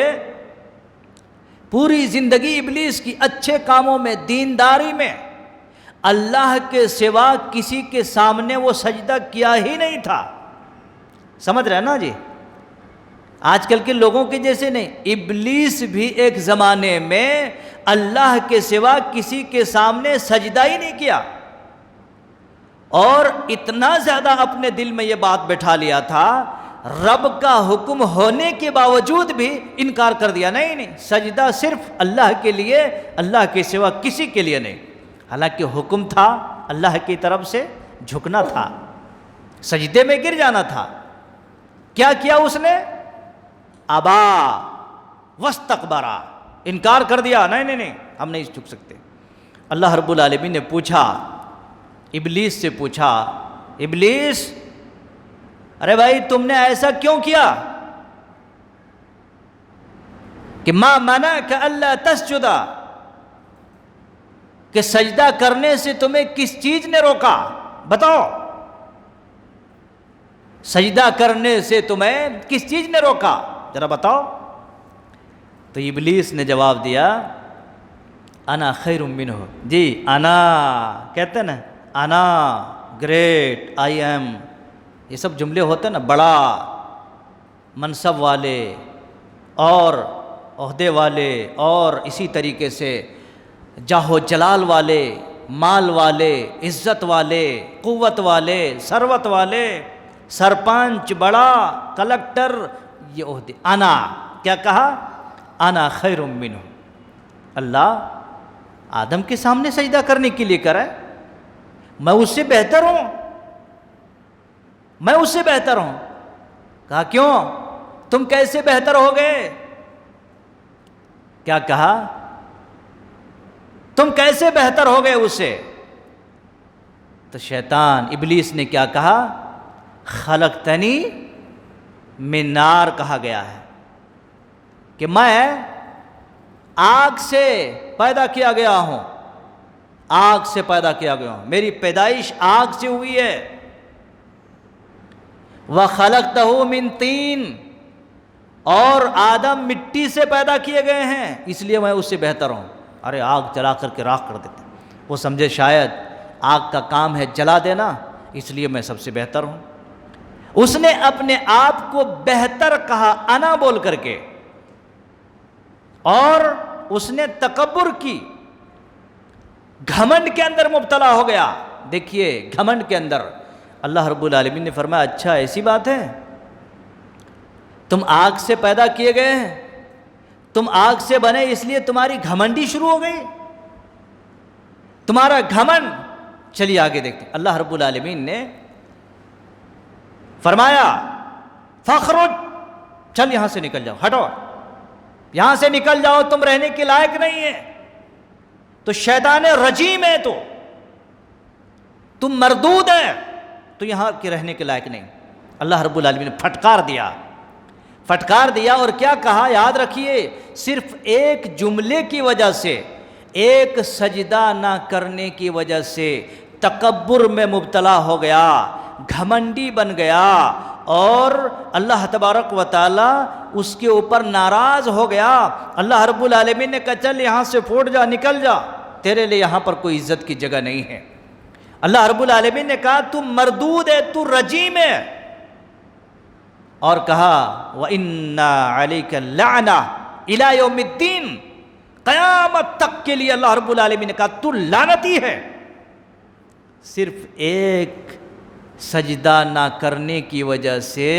پوری زندگی ابلیس کی اچھے کاموں میں، دینداری میں، اللہ کے سوا کسی کے سامنے وہ سجدہ کیا ہی نہیں تھا. سمجھ رہے ہیں نا جی؟ آج کل کے لوگوں کے جیسے نہیں. ابلیس بھی ایک زمانے میں اللہ کے سوا کسی کے سامنے سجدہ ہی نہیں کیا، اور اتنا زیادہ اپنے دل میں یہ بات بٹھا لیا تھا، رب کا حکم ہونے کے باوجود بھی انکار کر دیا. نہیں نہیں، سجدہ صرف اللہ کے لیے، اللہ کے سوا کسی کے لیے نہیں. حالانکہ حکم تھا اللہ کی طرف سے، جھکنا تھا، سجدے میں گر جانا تھا. کیا کیا اس نے؟ ابا واستکبرا، انکار کر دیا. نہیں نہیں نہیں، ہم نہیں جھک سکتے. اللہ رب العالمین نے پوچھا، ابلیس سے پوچھا، ابلیس ارے بھائی تم نے ایسا کیوں کیا کہ ما منعک الا تسجد، کہ سجدہ کرنے سے تمہیں کس چیز نے روکا؟ بتاؤ، سجدہ کرنے سے تمہیں کس چیز نے روکا؟ ذرا بتاؤ. تو ابلیس نے جواب دیا انا خیر منہ، جی انا کہتے ہیں نا، انا گریٹ، آئی ایم، یہ سب جملے ہوتے ہیں نا بڑا منصب والے اور عہدے والے اور اسی طریقے سے جاہ و جلال والے، مال والے، عزت والے، قوت والے، ثروت والے، سرپنچ، بڑا کلکٹر، یہ عہدے. انا کیا کہا؟ انا خیر منہ. اللہ آدم کے سامنے سجدہ کرنے کے لیے کرا ہے، میں اس سے بہتر ہوں، میں اس سے بہتر ہوں. کہا کیوں؟ تم کیسے بہتر ہو گئے؟ کیا کہا؟ تم کیسے بہتر ہو گئے اس سے؟ تو شیطان ابلیس نے کیا کہا؟ خلقتنی من نار کہا گیا ہے کہ میں آگ سے پیدا کیا گیا ہوں، آگ سے پیدا کیا گیا ہوں، میری پیدائش آگ سے ہوئی ہے. وَخَلَقْتَهُ مِن طِينٍ، اور آدم مٹی سے پیدا کیے گئے ہیں، اس لیے میں اس سے بہتر ہوں. ارے آگ جلا کر کے راکھ کر دیتے، وہ سمجھے شاید آگ کا کام ہے جلا دینا، اس لیے میں سب سے بہتر ہوں. اس نے اپنے آپ کو بہتر کہا انا بول کر کے، اور اس نے تکبر کی، گھمنڈ کے اندر مبتلا ہو گیا. دیکھیے گھمنڈ کے اندر اللہ رب العالمین نے فرمایا اچھا ایسی بات ہے، تم آگ سے پیدا کیے گئے ہیں، تم آگ سے بنے، اس لیے تمہاری گھمنڈی شروع ہو گئی، تمہارا گھمنڈ. چلیے آگے دیکھتے ہیں. اللہ رب العالمین نے فرمایا فخرج، چل یہاں سے نکل جاؤ، ہٹو یہاں سے نکل جاؤ، تم رہنے کے لائق نہیں ہے. تو شیطان رجیم ہے، تو تم مردود ہے، تو یہاں کے رہنے کے لائق نہیں. اللہ رب العالمین نے پھٹکار دیا اور کیا کہا؟ یاد رکھیے، صرف ایک جملے کی وجہ سے، ایک سجدہ نہ کرنے کی وجہ سے تکبر میں مبتلا ہو گیا، گھمنڈی بن گیا، اور اللہ تبارک و تعالی اس کے اوپر ناراض ہو گیا. اللہ رب العالمین نے کہا چل یہاں سے پھوٹ جا، نکل جا، تیرے لیے یہاں پر کوئی عزت کی جگہ نہیں ہے. اللہ رب العالمین نے کہا تو مردود ہے، تو رجیم ہے، اور کہا وَإِنَّ عَلَيْكَ اللَّعْنَةَ إِلَى يَوْمِ الدِّينِ، قیامت تک کے لیے اللہ رب العالمین نے کہا تو لعنتی ہے. صرف ایک سجدہ نہ کرنے کی وجہ سے،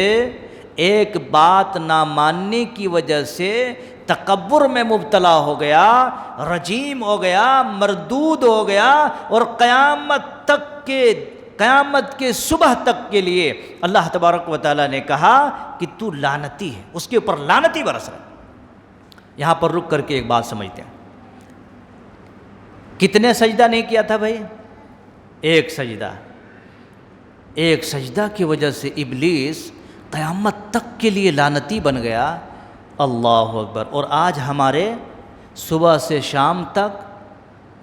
ایک بات نہ ماننے کی وجہ سے تکبر میں مبتلا ہو گیا، رجیم ہو گیا، مردود ہو گیا، اور قیامت کے صبح تک کے لیے اللہ تبارک و تعالیٰ نے کہا کہ تو لعنتی ہے، اس کے اوپر لعنتی برس رہا. یہاں پر رک کر کے ایک بات سمجھتے ہیں، کتنے سجدہ نہیں کیا تھا بھائی؟ ایک سجدہ کی وجہ سے ابلیس قیامت تک کے لیے لعنتی بن گیا. اللہ اکبر. اور آج ہمارے صبح سے شام تک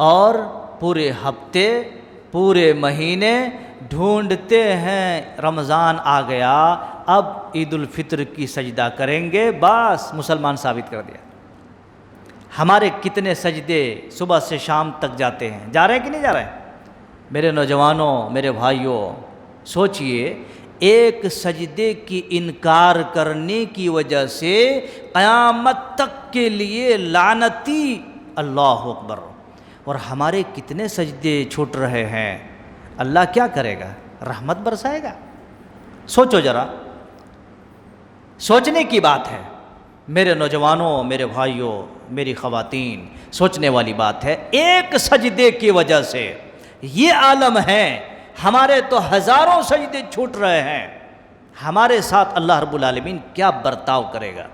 اور پورے ہفتے، پورے مہینے ڈھونڈتے ہیں، رمضان آ گیا، اب عید الفطر کی سجدہ کریں گے، بس مسلمان ثابت کر دیا. ہمارے کتنے سجدے صبح سے شام تک جاتے ہیں، جا رہے ہیں کہ نہیں جا رہے ہیں؟ میرے نوجوانوں، میرے بھائیوں، سوچئے ایک سجدے کی انکار کرنے کی وجہ سے قیامت تک کے لیے لعنتی. اللہ اکبر. اور ہمارے کتنے سجدے چھوٹ رہے ہیں، اللہ کیا کرے گا؟ رحمت برسائے گا. سوچو ذرا، سوچنے کی بات ہے میرے نوجوانوں، میرے بھائیوں، میری خواتین، سوچنے والی بات ہے. ایک سجدے کی وجہ سے یہ عالم ہے، ہمارے تو ہزاروں سجدے چھوٹ رہے ہیں. ہمارے ساتھ اللہ رب العالمین کیا برتاؤ کرے گا؟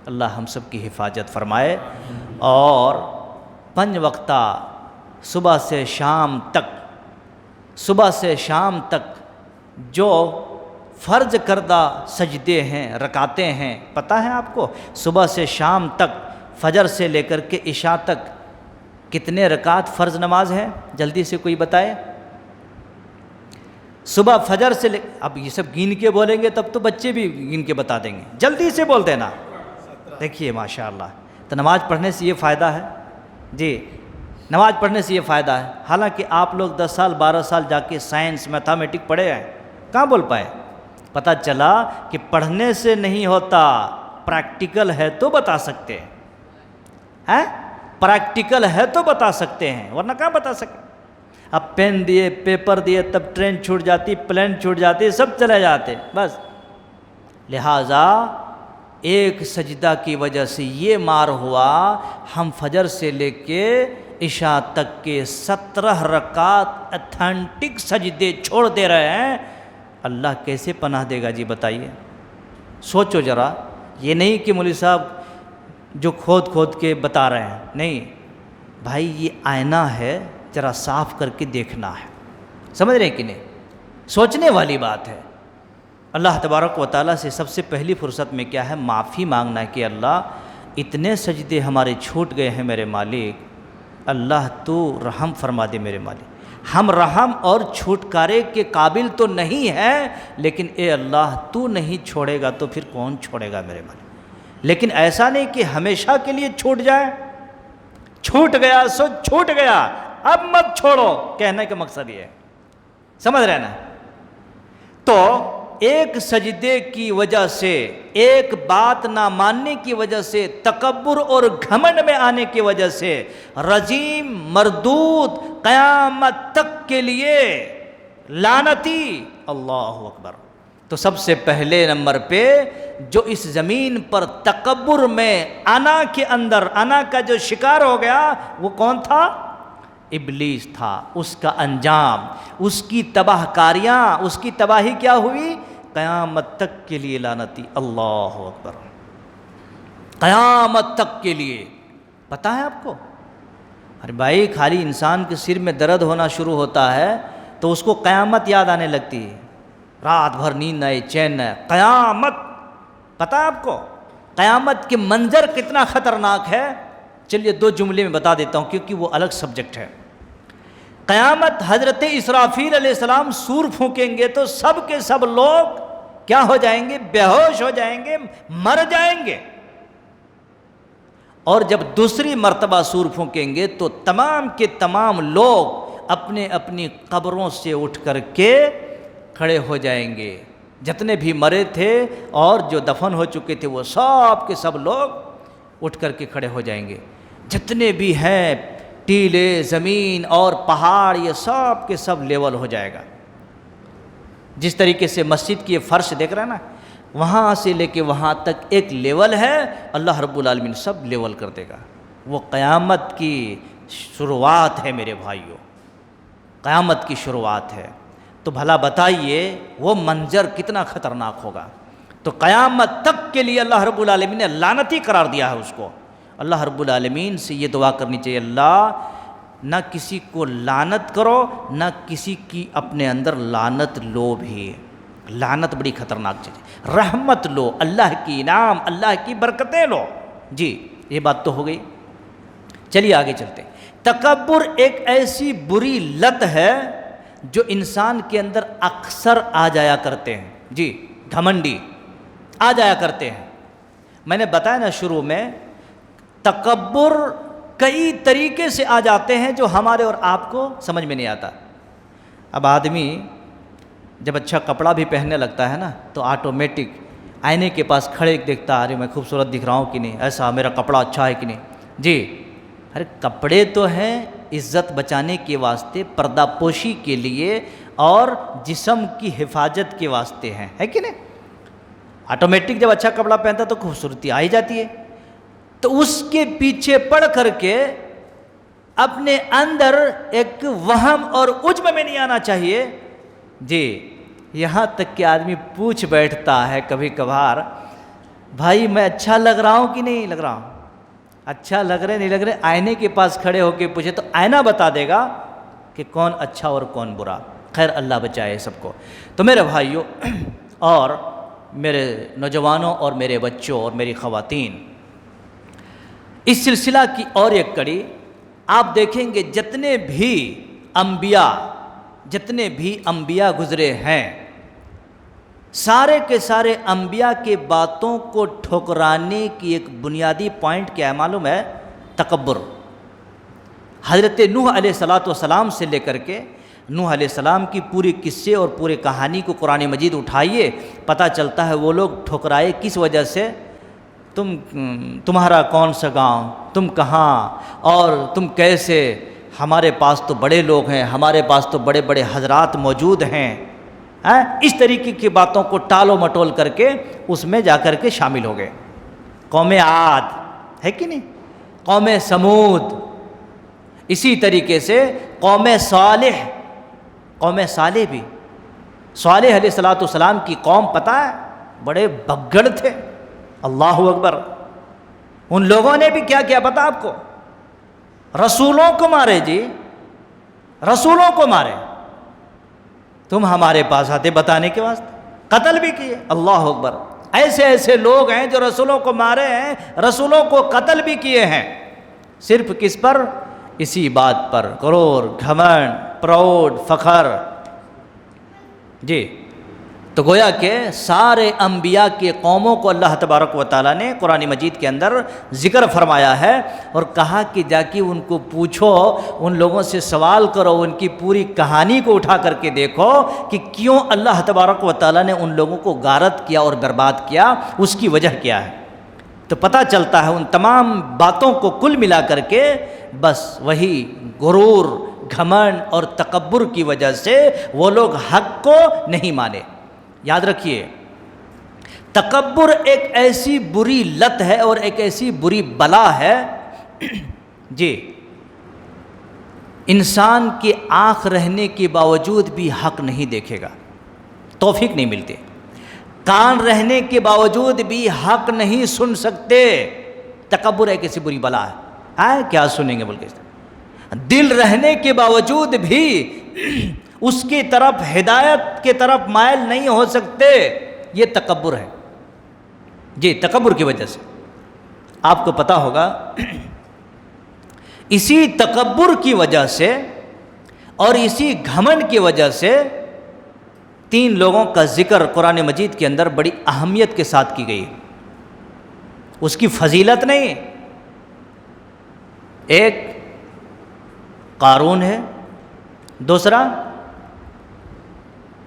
اللہ ہم سب کی حفاظت فرمائے. اور 5 وقتہ صبح سے شام تک جو فرض کردہ سجدے ہیں، رکعتیں ہیں، پتہ ہے آپ کو؟ صبح سے شام تک، فجر سے لے کر کے عشاء تک کتنے رکعت فرض نماز ہے؟ جلدی سے کوئی بتائے. صبح فجر سے اب یہ سب گن کے بولیں گے تب تو بچے بھی گن کے بتا دیں گے، جلدی سے بول دینا. دیکھیے ماشاءاللہ تو نماز پڑھنے سے یہ فائدہ ہے، جی نماز پڑھنے سے یہ فائدہ ہے۔ حالانکہ آپ لوگ 10 سال 12 سال جا کے سائنس میتھمیٹک پڑھے ہیں، کہاں بول پائے؟ پتہ چلا کہ پڑھنے سے نہیں ہوتا، پریکٹیکل ہے تو بتا سکتے ہیں، پریکٹیکل ہے تو بتا سکتے ہیں، ورنہ کہاں بتا سکتے؟ اب پین دیے، پیپر دیے، تب ٹرین چھوٹ جاتی، پلین چھوٹ جاتی، سب چلے جاتے بس۔ لہٰذا ایک سجدہ کی وجہ سے یہ مار ہوا، ہم فجر سے لے کے عشاء تک کے 17 رکعات اتھینٹک سجدے چھوڑ دے رہے ہیں۔ اللہ کیسے پناہ دے گا جی بتائیے؟ سوچو ذرا، یہ نہیں کہ مولوی صاحب جو کھود کے بتا رہے ہیں، نہیں بھائی، یہ آئینہ ہے، ذرا صاف کر کے دیکھنا ہے، سمجھ رہے ہیں کہ نہیں؟ سوچنے والی بات ہے۔ اللہ تبارک و تعالیٰ سے سب سے پہلی فرصت میں کیا ہے؟ معافی مانگنا ہے کہ اللہ اتنے سجدے ہمارے چھوٹ گئے ہیں میرے مالک، اللہ تو رحم فرما دے میرے مالک۔ ہم رحم اور چھٹکارے کے قابل تو نہیں ہیں، لیکن اے اللہ تو نہیں چھوڑے گا تو پھر کون چھوڑے گا میرے مالک؟ لیکن ایسا نہیں کہ ہمیشہ کے لیے چھوٹ جائے، چھوٹ گیا سو چھوٹ گیا، اب مت چھوڑو، کہنے کا مقصد یہ ہے، سمجھ رہے نا؟ تو ایک سجدے کی وجہ سے، ایک بات نہ ماننے کی وجہ سے، تکبر اور گھمنڈ میں آنے کی وجہ سے رجیم، مردود، قیامت تک کے لیے لعنتی، اللہ اکبر۔ تو سب سے پہلے نمبر پہ جو اس زمین پر تکبر میں انا کے اندر، انا کا جو شکار ہو گیا، وہ کون تھا؟ ابلیس تھا۔ اس کا انجام، اس کی تباہ کاریاں، اس کی تباہی کیا ہوئی؟ قیامت تک کے لیے لعنتی، اللہ اکبر، قیامت تک کے لیے۔ پتہ ہے آپ کو؟ ارے بھائی، خالی انسان کے سر میں درد ہونا شروع ہوتا ہے تو اس کو قیامت یاد آنے لگتی ہے، رات بھر نیند آئے، چین نہ، قیامت۔ پتہ ہے آپ کو قیامت کے منظر کتنا خطرناک ہے؟ چلیے 2 جملے میں بتا دیتا ہوں کیونکہ وہ الگ سبجیکٹ ہے۔ قیامت، حضرت اسرافیل علیہ السلام سور پھونکیں گے تو سب کے سب لوگ کیا ہو جائیں گے؟ بے ہوش ہو جائیں گے، مر جائیں گے۔ اور جب دوسری مرتبہ سور پھونکیں گے تو تمام کے تمام لوگ اپنے اپنی قبروں سے اٹھ کر کے کھڑے ہو جائیں گے، جتنے بھی مرے تھے اور جو دفن ہو چکے تھے وہ سب کے سب لوگ اٹھ کر کے کھڑے ہو جائیں گے، جتنے بھی ہیں ٹیلے، زمین اور پہاڑ، یہ سب کے سب لیول ہو جائے گا۔ جس طریقے سے مسجد کی یہ فرش دیکھ رہے ہیں نا، وہاں سے لے کے وہاں تک ایک لیول ہے، اللہ رب العالمین سب لیول کر دے گا۔ وہ قیامت کی شروعات ہے میرے بھائیوں، قیامت کی شروعات ہے۔ تو بھلا بتائیے وہ منظر کتنا خطرناک ہوگا۔ تو قیامت تک کے لیے اللہ رب العالمین نے لعنتی قرار دیا ہے اس کو۔ اللہ رب العالمین سے یہ دعا کرنی چاہیے، اللہ نہ کسی کو لعنت کرو، نہ کسی کی اپنے اندر لعنت لو بھی۔ لعنت بڑی خطرناک چیز ہے، رحمت لو، اللہ کی انعام، اللہ کی برکتیں لو۔ جی یہ بات تو ہو گئی، چلیے آگے چلتے ہیں۔ تکبر ایک ایسی بری لت ہے جو انسان کے اندر اکثر آ جایا کرتے ہیں، جی گھمنڈی آ جایا کرتے ہیں۔ میں نے بتایا نا شروع میں، تکبر کئی طریقے سے آ جاتے ہیں جو ہمارے اور آپ کو سمجھ میں نہیں آتا۔ اب آدمی جب اچھا کپڑا بھی پہننے لگتا ہے نا تو آٹومیٹک آئینے کے پاس کھڑے دیکھتا ہے، ارے میں خوبصورت دکھ رہا ہوں کہ نہیں، ایسا میرا کپڑا اچھا ہے کہ نہیں۔ جی ارے کپڑے تو ہیں عزت بچانے کے واسطے، پردہ پوشی کے لیے اور جسم کی حفاظت کے واسطے ہیں، ہے کہ نہیں؟ آٹومیٹک جب اچھا کپڑا پہنتا تو خوبصورتی آ ہی جاتی ہے۔ تو اس کے پیچھے پڑ کر کے اپنے اندر ایک وہم اور عجب میں نہیں آنا چاہیے۔ جی یہاں تک کہ آدمی پوچھ بیٹھتا ہے کبھی کبھار، بھائی میں اچھا لگ رہا ہوں کہ نہیں لگ رہا ہوں؟ اچھا لگ رہے نہیں لگ رہے، آئینے کے پاس کھڑے ہو کے پوچھے تو آئینہ بتا دے گا کہ کون اچھا اور کون برا۔ خیر اللہ بچائے سب کو۔ تو میرے بھائیوں اور میرے نوجوانوں اور میرے بچوں اور میری خواتین، اس سلسلہ کی اور ایک کڑی آپ دیکھیں گے، جتنے بھی انبیاء گزرے ہیں سارے کے سارے انبیاء کے باتوں کو ٹھکرانے کی ایک بنیادی پوائنٹ کیا ہے معلوم ہے؟ تکبر۔ حضرت نوح علیہ السلام سے لے کر کے نوح علیہ السلام کی پوری قصے اور پورے کہانی کو قرآن مجید اٹھائیے، پتہ چلتا ہے وہ لوگ ٹھکرائے کس وجہ سے؟ تمہارا کون سا گاؤں، تم کہاں، اور تم کیسے، ہمارے پاس تو بڑے لوگ ہیں، ہمارے پاس تو بڑے بڑے حضرات موجود ہیں۔ اس طریقے کی باتوں کو ٹال و مٹول کر کے اس میں جا کر کے شامل ہو گئے۔ قوم عاد ہے کہ نہیں، قوم سمود، اسی طریقے سے قوم صالح بھی، صالح علیہ السلام کی قوم پتہ ہے بڑے بگڑ تھے، اللہ اکبر۔ ان لوگوں نے بھی کیا کیا پتہ آپ کو؟ رسولوں کو مارے جی، رسولوں کو مارے۔ تم ہمارے پاس آتے بتانے کے واسطے، قتل بھی کیے، اللہ اکبر۔ ایسے ایسے لوگ ہیں جو رسولوں کو مارے ہیں، رسولوں کو قتل بھی کیے ہیں، صرف کس پر؟ اسی بات پر، غرور، گھمنڈ، پراؤڈ، فخر۔ جی تو گویا کہ سارے انبیاء کے قوموں کو اللہ تبارک و تعالیٰ نے قرآن مجید کے اندر ذکر فرمایا ہے اور کہا کہ جا کے ان کو پوچھو، ان لوگوں سے سوال کرو، ان کی پوری کہانی کو اٹھا کر کے دیکھو کہ کیوں اللہ تبارک و تعالیٰ نے ان لوگوں کو غارت کیا اور برباد کیا، اس کی وجہ کیا ہے۔ تو پتہ چلتا ہے ان تمام باتوں کو کل ملا کر کے بس وہی غرور، گھمنڈ اور تکبر کی وجہ سے وہ لوگ حق کو نہیں مانے۔ یاد رکھیے، تکبر ایک ایسی بری لت ہے اور ایک ایسی بری بلا ہے جی، انسان کی آنکھ رہنے کے باوجود بھی حق نہیں دیکھے گا، توفیق نہیں ملتی، کان رہنے کے باوجود بھی حق نہیں سن سکتے۔ تکبر ایک ایسی بری بلا ہے، کیا سنیں گے بول کے، دل رہنے کے باوجود بھی اس کی طرف، ہدایت کی طرف مائل نہیں ہو سکتے، یہ تکبر ہے جی۔ تکبر کی وجہ سے آپ کو پتہ ہوگا، اسی تکبر کی وجہ سے اور اسی گھمنڈ کی وجہ سے 3 لوگوں کا ذکر قرآن مجید کے اندر بڑی اہمیت کے ساتھ کی گئی ہے۔ اس کی فضیلت نہیں، ایک قارون ہے، دوسرا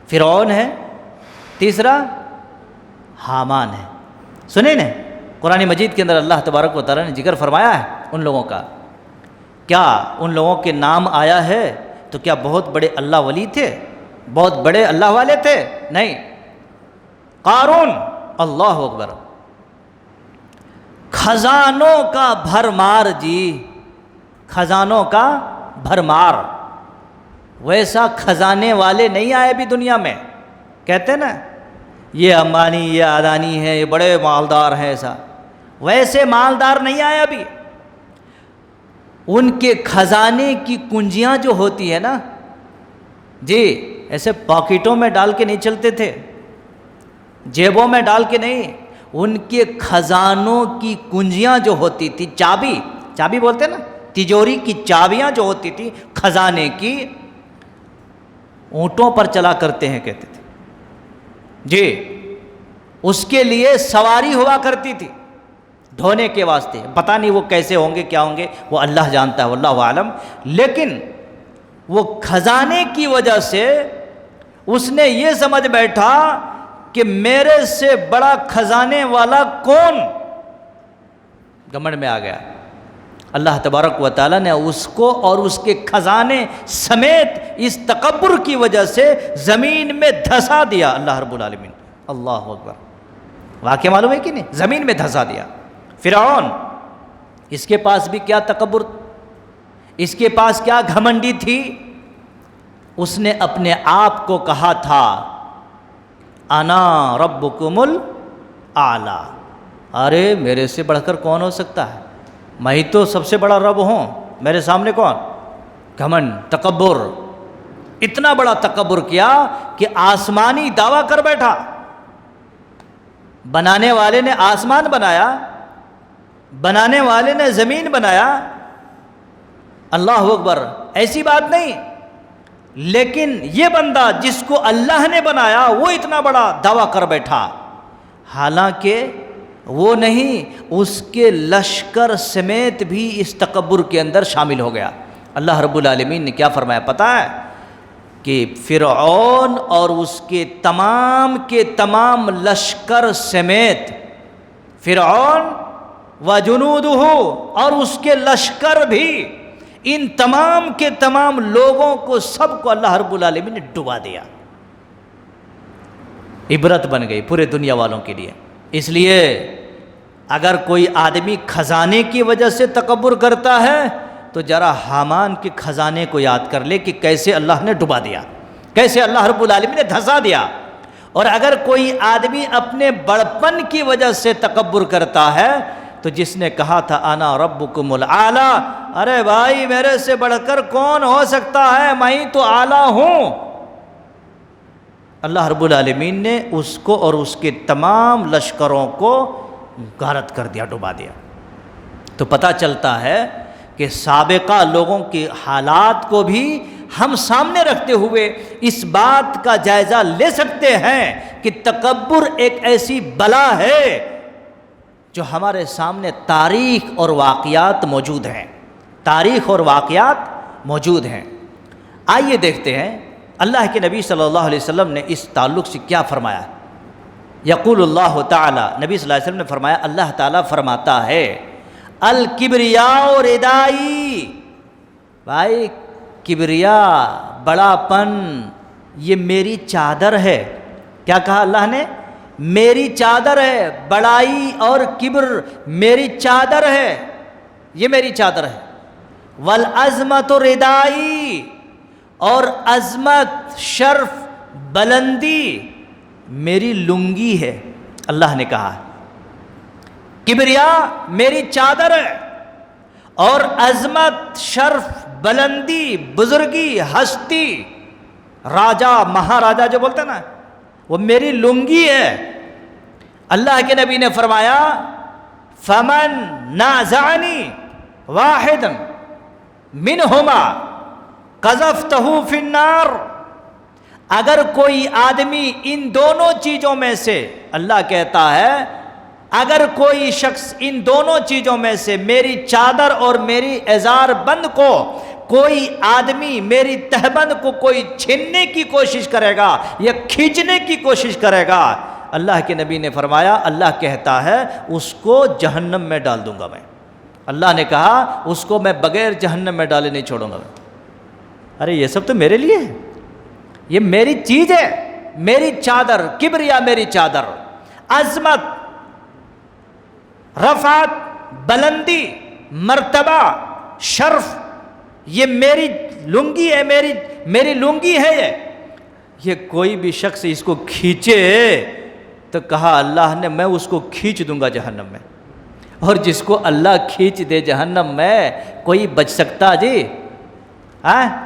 فرعون ہے، تیسرا حامان ہے۔ سنیں نا قرآن مجید کے اندر اللہ تبارک و تعالیٰ نے ذکر فرمایا ہے ان لوگوں کا۔ کیا ان لوگوں کے نام آیا ہے تو کیا بہت بڑے اللہ ولی تھے، بہت بڑے اللہ والے تھے؟ نہیں۔ قارون، اللہ اکبر، خزانوں کا بھرمار جی، خزانوں کا بھرمار۔ ویسا خزانے والے نہیں آئے بھی دنیا میں، کہتے نا یہ امبانی، یہ اڈانی ہے، یہ بڑے مالدار ہیں، ایسا ویسے مالدار نہیں آئے ابھی۔ ان کے خزانے کی کنجیاں جو ہوتی ہے نا جی، ایسے پاکٹوں میں ڈال کے نہیں چلتے تھے، جیبوں میں ڈال کے نہیں، ان کے خزانوں کی کنجیاں جو ہوتی تھی، چابی بولتے نا، تجوری کی چابیاں جو ہوتی تھی خزانے کی، اونٹوں پر چلا کرتے ہیں کہتے تھے جی، اس کے لیے سواری ہوا کرتی تھی ڈھونے کے واسطے۔ پتہ نہیں وہ کیسے ہوں گے، کیا ہوں گے، وہ اللہ جانتا ہے، واللہ عالم۔ لیکن وہ خزانے کی وجہ سے اس نے یہ سمجھ بیٹھا کہ میرے سے بڑا خزانے والا کون، گھمنڈ میں آ گیا۔ اللہ تبارک و تعالیٰ نے اس کو اور اس کے خزانے سمیت اس تکبر کی وجہ سے زمین میں دھسا دیا، اللہ رب العالمین، اللہ اکبر۔ واقعہ معلوم ہے کہ نہیں؟ زمین میں دھسا دیا۔ فرعون، اس کے پاس بھی کیا تکبر، اس کے پاس کیا گھمنڈی تھی، اس نے اپنے آپ کو کہا تھا انا ربکم الاعلی، ارے میرے سے بڑھ کر کون ہو سکتا ہے، میں ہی تو سب سے بڑا رب ہوں، میرے سامنے کون۔ گھمنڈ، تکبر، اتنا بڑا تکبر کیا کہ آسمانی دعویٰ کر بیٹھا۔ بنانے والے نے آسمان بنایا، بنانے والے نے زمین بنایا، اللہ اکبر، ایسی بات نہیں، لیکن یہ بندہ جس کو اللہ نے بنایا وہ اتنا بڑا دعویٰ کر بیٹھا، حالانکہ وہ نہیں، اس کے لشکر سمیت بھی اس تکبر کے اندر شامل ہو گیا۔ اللہ رب العالمین نے کیا فرمایا پتہ ہے؟ کہ فرعون اور اس کے تمام لشکر سمیت، فرعون و جنودہ اور اس کے لشکر بھی، ان تمام کے تمام لوگوں کو، سب کو اللہ رب العالمین نے ڈبا دیا۔ عبرت بن گئی پورے دنیا والوں کے لیے۔ اس لیے اگر کوئی آدمی خزانے کی وجہ سے تکبر کرتا ہے تو ذرا حامان کے خزانے کو یاد کر لے کہ کیسے اللہ نے ڈبا دیا، کیسے اللہ رب العالمین نے دھسا دیا۔ اور اگر کوئی آدمی اپنے بڑپن کی وجہ سے تکبر کرتا ہے تو جس نے کہا تھا انا ربکم الاعلی، ارے بھائی میرے سے بڑھ کر کون ہو سکتا ہے، میں ہی تو اعلیٰ ہوں، اللہ رب العالمین نے اس کو اور اس کے تمام لشکروں کو غارت کر دیا، ڈبا دیا۔ تو پتہ چلتا ہے کہ سابقہ لوگوں کے حالات کو بھی ہم سامنے رکھتے ہوئے اس بات کا جائزہ لے سکتے ہیں کہ تکبر ایک ایسی بلا ہے جو ہمارے سامنے تاریخ اور واقعات موجود ہیں، تاریخ اور واقعات موجود ہیں۔ آئیے دیکھتے ہیں اللہ کے نبی صلی اللہ علیہ وسلم نے اس تعلق سے کیا فرمایا۔ یقول اللہ تعالی، نبی صلی اللہ علیہ وسلم نے فرمایا، اللہ تعالیٰ فرماتا ہے الکبریاء ردائی، بھائی کبریا، بڑا پن، یہ میری چادر ہے۔ کیا کہا اللہ نے؟ میری چادر ہے، بڑائی اور کبر میری چادر ہے، یہ میری چادر ہے۔ والعظمت ردائی، اور عظمت، شرف، بلندی میری لنگی ہے، اللہ نے کہا کبریا میری چادر ہے، اور عظمت، شرف، بلندی، بزرگی، ہستی، راجا، مہاراجا جو بولتے ہیں نا، وہ میری لنگی ہے۔ اللہ کے نبی نے فرمایا فمن نازعنی واحدا منہما قذفتہ فی النار، اگر کوئی آدمی ان دونوں چیزوں میں سے، اللہ کہتا ہے اگر کوئی شخص ان دونوں چیزوں میں سے، میری چادر اور میری ازار بند کو، کوئی آدمی میری تہبند کو کوئی چھیننے کی کوشش کرے گا یا کھینچنے کی کوشش کرے گا، اللہ کے نبی نے فرمایا، اللہ کہتا ہے اس کو جہنم میں ڈال دوں گا میں۔ اللہ نے کہا اس کو میں بغیر جہنم میں ڈالے نہیں چھوڑوں گا میں۔ ارے یہ سب تو میرے لیے ہے، یہ میری چیز ہے، میری چادر، کبریا میری چادر، عظمت، رفعت، بلندی، مرتبہ، شرف، یہ میری لنگی ہے، میری لنگی ہے۔ یہ کوئی بھی شخص اس کو کھینچے تو کہا اللہ نے میں اس کو کھینچ دوں گا جہنم میں، اور جس کو اللہ کھینچ دے جہنم میں کوئی بچ سکتا جی؟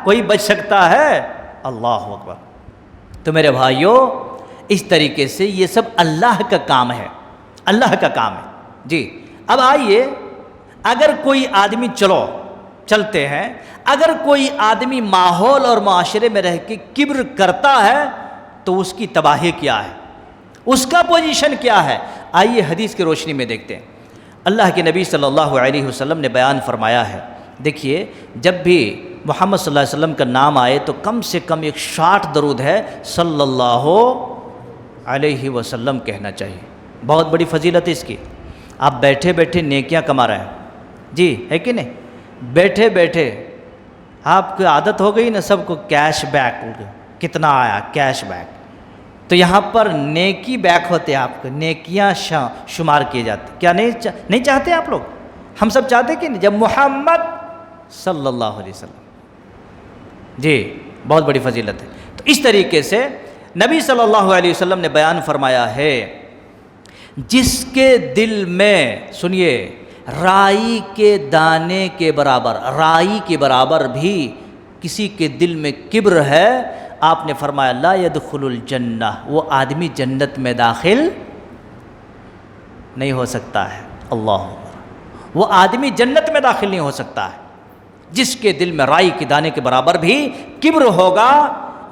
کوئی بچ سکتا ہے؟ اللہ اکبر۔ تو میرے بھائیوں اس طریقے سے یہ سب اللہ کا کام ہے، اللہ کا کام ہے جی۔ اب آئیے، اگر کوئی آدمی چلتے ہیں، اگر کوئی آدمی ماحول اور معاشرے میں رہ کے کبر کرتا ہے تو اس کی تباہی کیا ہے، اس کا پوزیشن کیا ہے؟ آئیے حدیث کی روشنی میں دیکھتے ہیں۔ اللہ کے نبی صلی اللہ علیہ وسلم نے بیان فرمایا ہے، دیکھیے جب بھی محمد صلی اللہ علیہ وسلم کا نام آئے تو کم سے کم 60 درود ہے صلی اللہ علیہ وسلم کہنا چاہیے، بہت بڑی فضیلت ہے اس کی۔ آپ بیٹھے بیٹھے نیکیاں کما رہے ہیں جی، ہے کہ نہیں؟ بیٹھے بیٹھے آپ کو عادت ہو گئی نا سب کو کیش بیک، کتنا آیا کیش بیک، تو یہاں پر نیکی بیک ہوتے ہیں، آپ کو نیکیاں شمار کیے جاتے۔ کیا نہیں چاہتے آپ لوگ؟ ہم سب چاہتے کہ نہیں؟ جب محمد صلی اللہ علیہ وسلم، جی بہت بڑی فضیلت ہے۔ تو اس طریقے سے نبی صلی اللہ علیہ وسلم نے بیان فرمایا ہے جس کے دل میں، سنیے، رائی کے دانے کے برابر، رائی کے برابر بھی کسی کے دل میں کبر ہے، آپ نے فرمایا لا يدخل الجنہ، وہ آدمی جنت میں داخل نہیں ہو سکتا ہے۔ اللہ، وہ آدمی جنت میں داخل نہیں ہو سکتا ہے۔ جس کے دل میں رائی کے دانے کے برابر بھی کبر ہوگا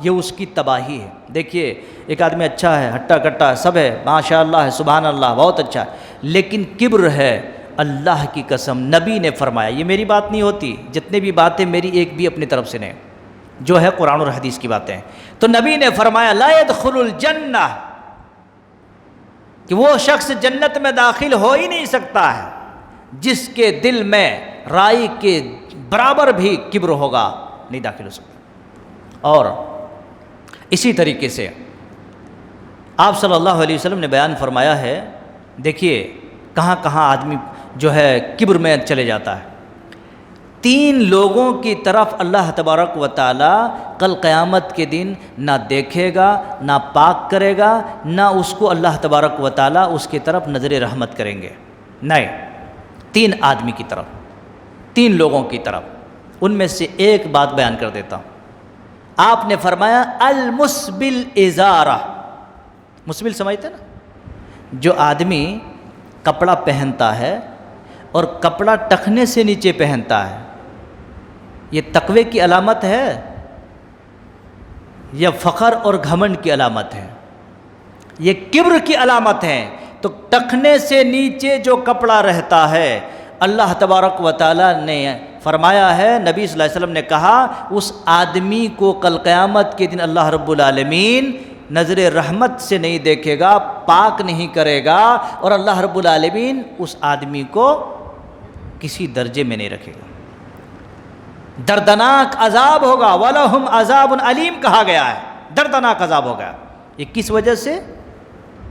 یہ اس کی تباہی ہے۔ دیکھیے ایک آدمی اچھا ہے، ہٹا کٹا ہے، سب ہے، ماشاء اللہ ہے، سبحان اللہ، بہت اچھا ہے، لیکن کبر ہے، اللہ کی قسم نبی نے فرمایا، یہ میری بات نہیں ہوتی، جتنے بھی باتیں میری ایک بھی اپنی طرف سے نہیں، جو ہے قرآن اور حدیث کی باتیں، تو نبی نے فرمایا لا يدخل الجنہ، کہ وہ شخص جنت میں داخل ہو ہی نہیں سکتا ہے جس کے دل میں رائی کے برابر بھی کبر ہوگا، نہیں داخل ہو سکتا۔ اور اسی طریقے سے آپ صلی اللہ علیہ وسلم نے بیان فرمایا ہے، دیکھیے کہاں کہاں آدمی جو ہے کبر میں چلے جاتا ہے، 3 لوگوں کی طرف اللہ تبارک و تعالی کل قیامت کے دن نہ دیکھے گا، نہ پاک کرے گا، نہ اس کو اللہ تبارک و تعالی اس کی طرف نظر رحمت کریں گے، نہیں، 3 آدمی کی طرف، 3 لوگوں کی طرف۔ ان میں سے ایک بات بیان کر دیتا ہوں، آپ نے فرمایا المسبل ازارہ، مسبل سمجھتے نا، جو آدمی کپڑا پہنتا ہے اور کپڑا ٹخنے سے نیچے پہنتا ہے، یہ تقوی کی علامت ہے یا فخر اور گھمنڈ کی علامت ہے؟ یہ کبر کی علامت ہے۔ تو ٹخنے سے نیچے جو کپڑا رہتا ہے، اللہ تبارک و تعالی نے فرمایا ہے، نبی صلی اللہ علیہ وسلم نے کہا اس آدمی کو کل قیامت کے دن اللہ رب العالمین نظر رحمت سے نہیں دیکھے گا، پاک نہیں کرے گا، اور اللہ رب العالمین اس آدمی کو کسی درجے میں نہیں رکھے گا، دردناک عذاب ہوگا، وَلَهُمْ عَذَابٌ علیم کہا گیا ہے، دردناک عذاب ہوگا۔ یہ کس وجہ سے؟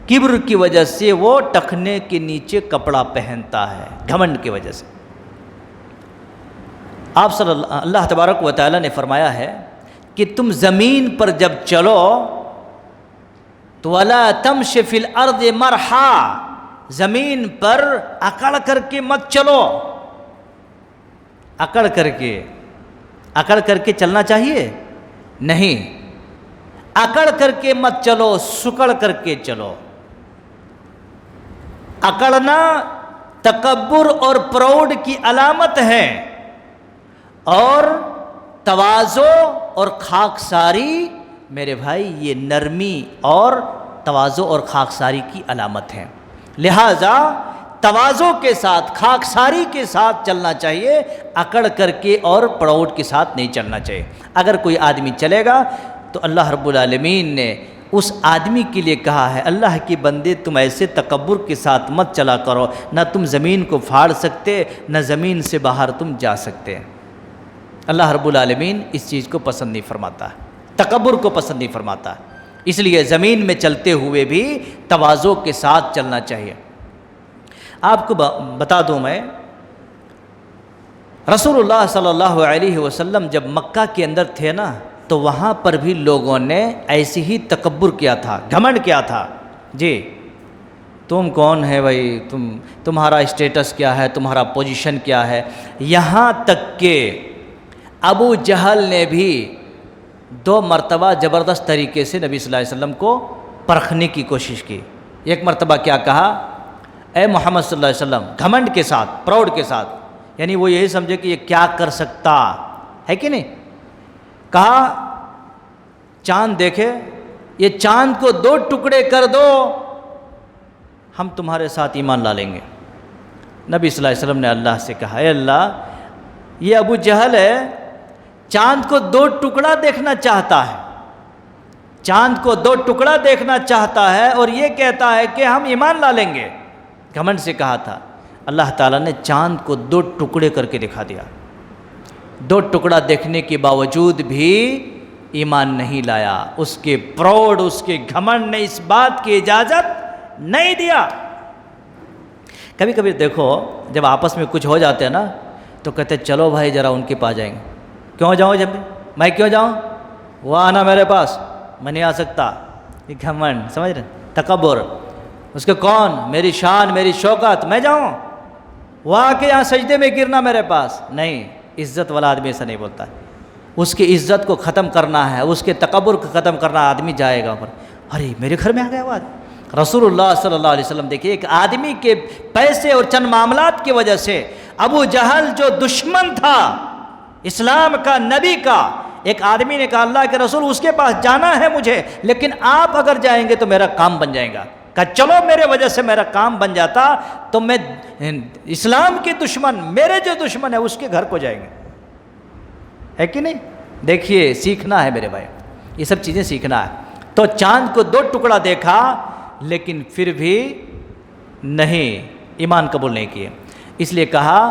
کبر کی وجہ سے، وہ ٹخنے کے نیچے کپڑا پہنتا ہے، گھمنڈ کی وجہ سے۔ آپ صلی اللہ تبارک و تعالی نے فرمایا ہے کہ تم زمین پر جب چلو تو وَلَا تَمْشِ فِي الْأَرْضِ مَرْحًا، زمین پر اکڑ کر کے مت چلو، اکڑ کر کے چلنا چاہیے؟ نہیں، اکڑ کر کے مت چلو، سکڑ کر کے چلو۔ اکڑنا تکبر اور پراؤڈ کی علامت ہے، اور تواضع اور خاکساری میرے بھائی یہ نرمی اور تواضع اور خاکساری کی علامت ہے۔ لہٰذا تواضع کے ساتھ، خاکساری کے ساتھ چلنا چاہیے، اکڑ کر کے اور پراؤڈ کے ساتھ نہیں چلنا چاہیے۔ اگر کوئی آدمی چلے گا تو اللہ رب العالمین نے اس آدمی کے لیے کہا ہے، اللہ کی بندے تم ایسے تکبر کے ساتھ مت چلا کرو، نہ تم زمین کو پھاڑ سکتے، نہ زمین سے باہر تم جا سکتے۔ اللہ رب العالمین اس چیز کو پسند نہیں فرماتا ہے، تکبر کو پسند نہیں فرماتا ہے، اس لیے زمین میں چلتے ہوئے بھی تواضع کے ساتھ چلنا چاہیے۔ آپ کو بتا دوں میں، رسول اللہ صلی اللہ علیہ وسلم جب مکہ کے اندر تھے نا، تو وہاں پر بھی لوگوں نے ایسے ہی تکبر کیا تھا، گھمنڈ کیا تھا، جی تم کون ہے بھائی، تمہارا اسٹیٹس کیا ہے، تمہارا پوزیشن کیا ہے، یہاں تک کہ ابو جہل نے بھی 2 مرتبہ زبردست طریقے سے نبی صلی اللہ علیہ وسلم کو پرکھنے کی کوشش کی۔ ایک مرتبہ کیا کہا، اے محمد صلی اللہ علیہ وسلم، گھمنڈ کے ساتھ، پراؤڈ کے ساتھ، یعنی وہ یہی سمجھے کہ یہ کیا کر سکتا ہے کہ نہیں، کہا چاند دیکھے، یہ چاند کو 2 ٹکڑے کر دو، ہم تمہارے ساتھ ایمان لا لیں گے۔ نبی صلی اللہ علیہ وسلم نے اللہ سے کہا، اے اللہ، یہ ابو جہل ہے، چاند کو 2 ٹکڑا دیکھنا چاہتا ہے، چاند کو 2 ٹکڑا دیکھنا چاہتا ہے، اور یہ کہتا ہے کہ ہم ایمان لا لیں گے۔ گھمنڈ سے کہا تھا، اللہ تعالیٰ نے چاند کو 2 ٹکڑے کر کے دکھا دیا، 2 ٹکڑا دیکھنے کے باوجود بھی ایمان نہیں لایا، اس کے پراؤڈ، اس کے گھمنڈ نے اس بات کی اجازت نہیں دیا۔ کبھی کبھی دیکھو جب آپس میں کچھ ہو جاتے ہیں نا، تو کہتے چلو بھائی ذرا ان کے پاس جائیں گے، کیوں جاؤں، جب میں کیوں جاؤں، وہ آنا میرے پاس، میں نہیں آ سکتا، یہ گھمنڈ، سمجھ رہے، تکبر، اس کے کون، میری شان، میری شوکت، میں جاؤں، وہ آ کے یہاں سجدے میں گرنا میرے پاس، نہیں، عزت والا آدمی ایسا نہیں بولتا ہے، اس کی عزت کو ختم کرنا ہے، اس کے تکبر کو ختم کرنا، آدمی جائے گا اوپر، ارے میرے گھر میں آ گیا وہ آدمی۔ رسول اللہ صلی اللہ علیہ وسلم دیکھیے، ایک آدمی کے پیسے اور چند معاملات کی وجہ سے ابو جہل جو دشمن تھا، اسلام کا، نبی کا۔ ایک آدمی نے کہا اللہ کے رسول اس کے پاس جانا ہے مجھے، لیکن آپ اگر جائیں گے تو میرا کام بن جائے گا۔ کہا چلو میرے وجہ سے میرا کام بن جاتا تو میں اسلام کے دشمن، میرے جو دشمن ہے اس کے گھر کو جائیں گے، ہے کہ نہیں؟ دیکھیے سیکھنا ہے میرے بھائی، یہ سب چیزیں سیکھنا ہے۔ تو چاند کو 2 ٹکڑا دیکھا لیکن پھر بھی نہیں ایمان قبول نہیں کیے، اس لیے کہا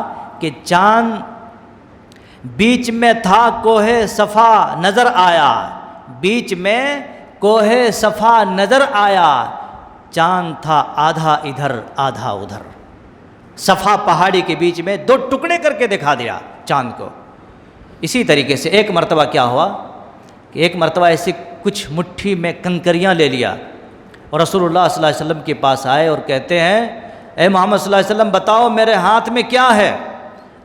کہ چاند بیچ میں تھا کوہ صفا نظر آیا، بیچ میں کوہ صفا نظر آیا، چاند تھا آدھا ادھر آدھا ادھر۔ صفا پہاڑی کے بیچ میں 2 ٹکڑے کر کے دکھا دیا چاند کو۔ اسی طریقے سے ایک مرتبہ کیا ہوا کہ ایک مرتبہ ایسے کچھ مٹھی میں کنکریاں لے لیا اور رسول اللہ صلی اللہ علیہ وسلم کے پاس آئے اور کہتے ہیں اے محمد صلی اللہ علیہ وسلم بتاؤ میرے ہاتھ میں کیا ہے؟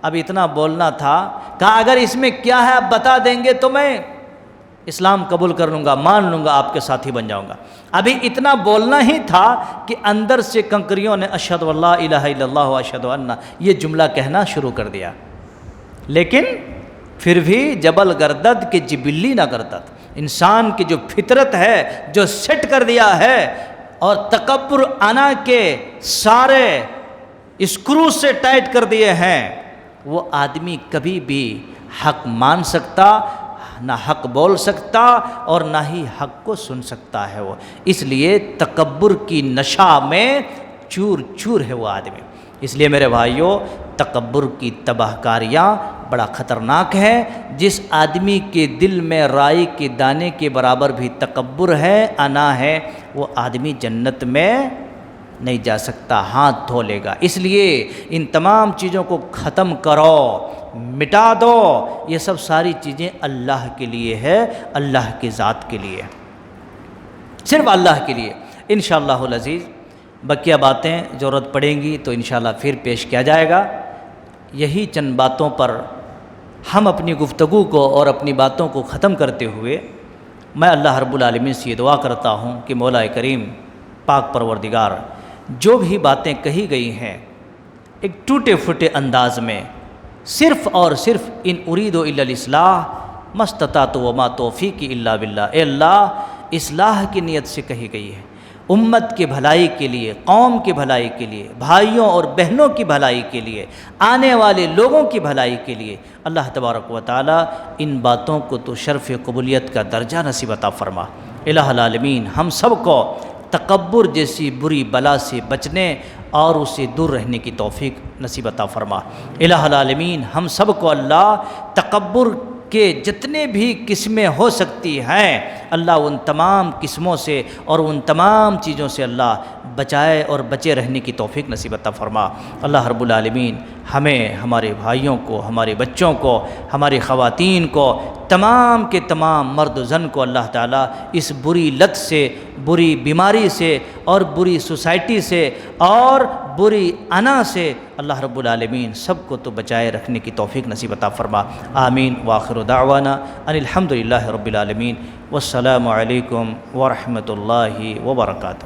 اب اتنا بولنا تھا، کہا اگر اس میں کیا ہے آپ بتا دیں گے تو میں اسلام قبول کر لوں گا، مان لوں گا، آپ کے ساتھی بن جاؤں گا۔ ابھی اتنا بولنا ہی تھا کہ اندر سے کنکریوں نے اشہد اللہ الہ الا اللہ اشہد ان یہ جملہ کہنا شروع کر دیا۔ لیکن پھر بھی جبل گردد کہ جبلی نہ گردد، انسان کی جو فطرت ہے جو سیٹ کر دیا ہے اور تکبر انا کے سارے اسکرو سے ٹائٹ کر دیے ہیں، وہ آدمی کبھی بھی حق مان سکتا نہ حق بول سکتا اور نہ ہی حق کو سن سکتا ہے وہ، اس لیے تکبر کی نشہ میں چور چور ہے وہ آدمی۔ اس لیے میرے بھائیوں تکبر کی تباہ کاریاں بڑا خطرناک ہے۔ جس آدمی کے دل میں رائی کے دانے کے برابر بھی تکبر ہے، انا ہے، وہ آدمی جنت میں نہیں جا سکتا، ہاتھ دھو لے گا۔ اس لیے ان تمام چیزوں کو ختم کرو، مٹا دو۔ یہ سب ساری چیزیں اللہ کے لیے ہے، اللہ کی ذات کے لیے، صرف اللہ کے لیے۔ انشاءاللہ العزیز بقیہ باتیں ضرورت پڑیں گی تو انشاءاللہ پھر پیش کیا جائے گا۔ یہی چند باتوں پر ہم اپنی گفتگو کو اور اپنی باتوں کو ختم کرتے ہوئے میں اللہ رب العالمین سے یہ دعا کرتا ہوں کہ مولا کریم پاک پروردگار جو بھی باتیں کہی گئی ہیں ایک ٹوٹے پھوٹے انداز میں صرف اور صرف ان ارید و الا الاصلاح ما استطعت وما توفیقی الا باللہ، اے اللہ اصلاح کی نیت سے کہی گئی ہے، امت کے بھلائی کے لیے، قوم کی بھلائی کے لیے، بھائیوں اور بہنوں کی بھلائی کے لیے، آنے والے لوگوں کی بھلائی کے لیے۔ اللہ تبارک و تعالی ان باتوں کو تو شرف قبولیت کا درجہ نصیب عطا فرما۔ الہ العالمین ہم سب کو تکبر جیسی بری بلا سے بچنے اور اسے دور رہنے کی توفیق نصیب عطا فرما۔ الہ العالمین ہم سب کو اللہ تکبر کہ جتنے بھی قسمیں ہو سکتی ہیں اللہ ان تمام قسموں سے اور ان تمام چیزوں سے اللہ بچائے اور بچے رہنے کی توفیق نصیب عطا فرما۔ اللہ رب العالمین ہمیں، ہمارے بھائیوں کو، ہمارے بچوں کو، ہماری خواتین کو، تمام کے تمام مرد و زن کو اللہ تعالیٰ اس بری لت سے، بری بیماری سے اور بری سوسائٹی سے اور بری انا سے اللہ رب العالمین سب کو تو بچائے رکھنے کی توفیق نصیب عطا فرما۔ آمین وآخر دعوانا ان الحمد للہ رب العالمین والسلام علیکم ورحمۃ اللہ وبرکاتہ۔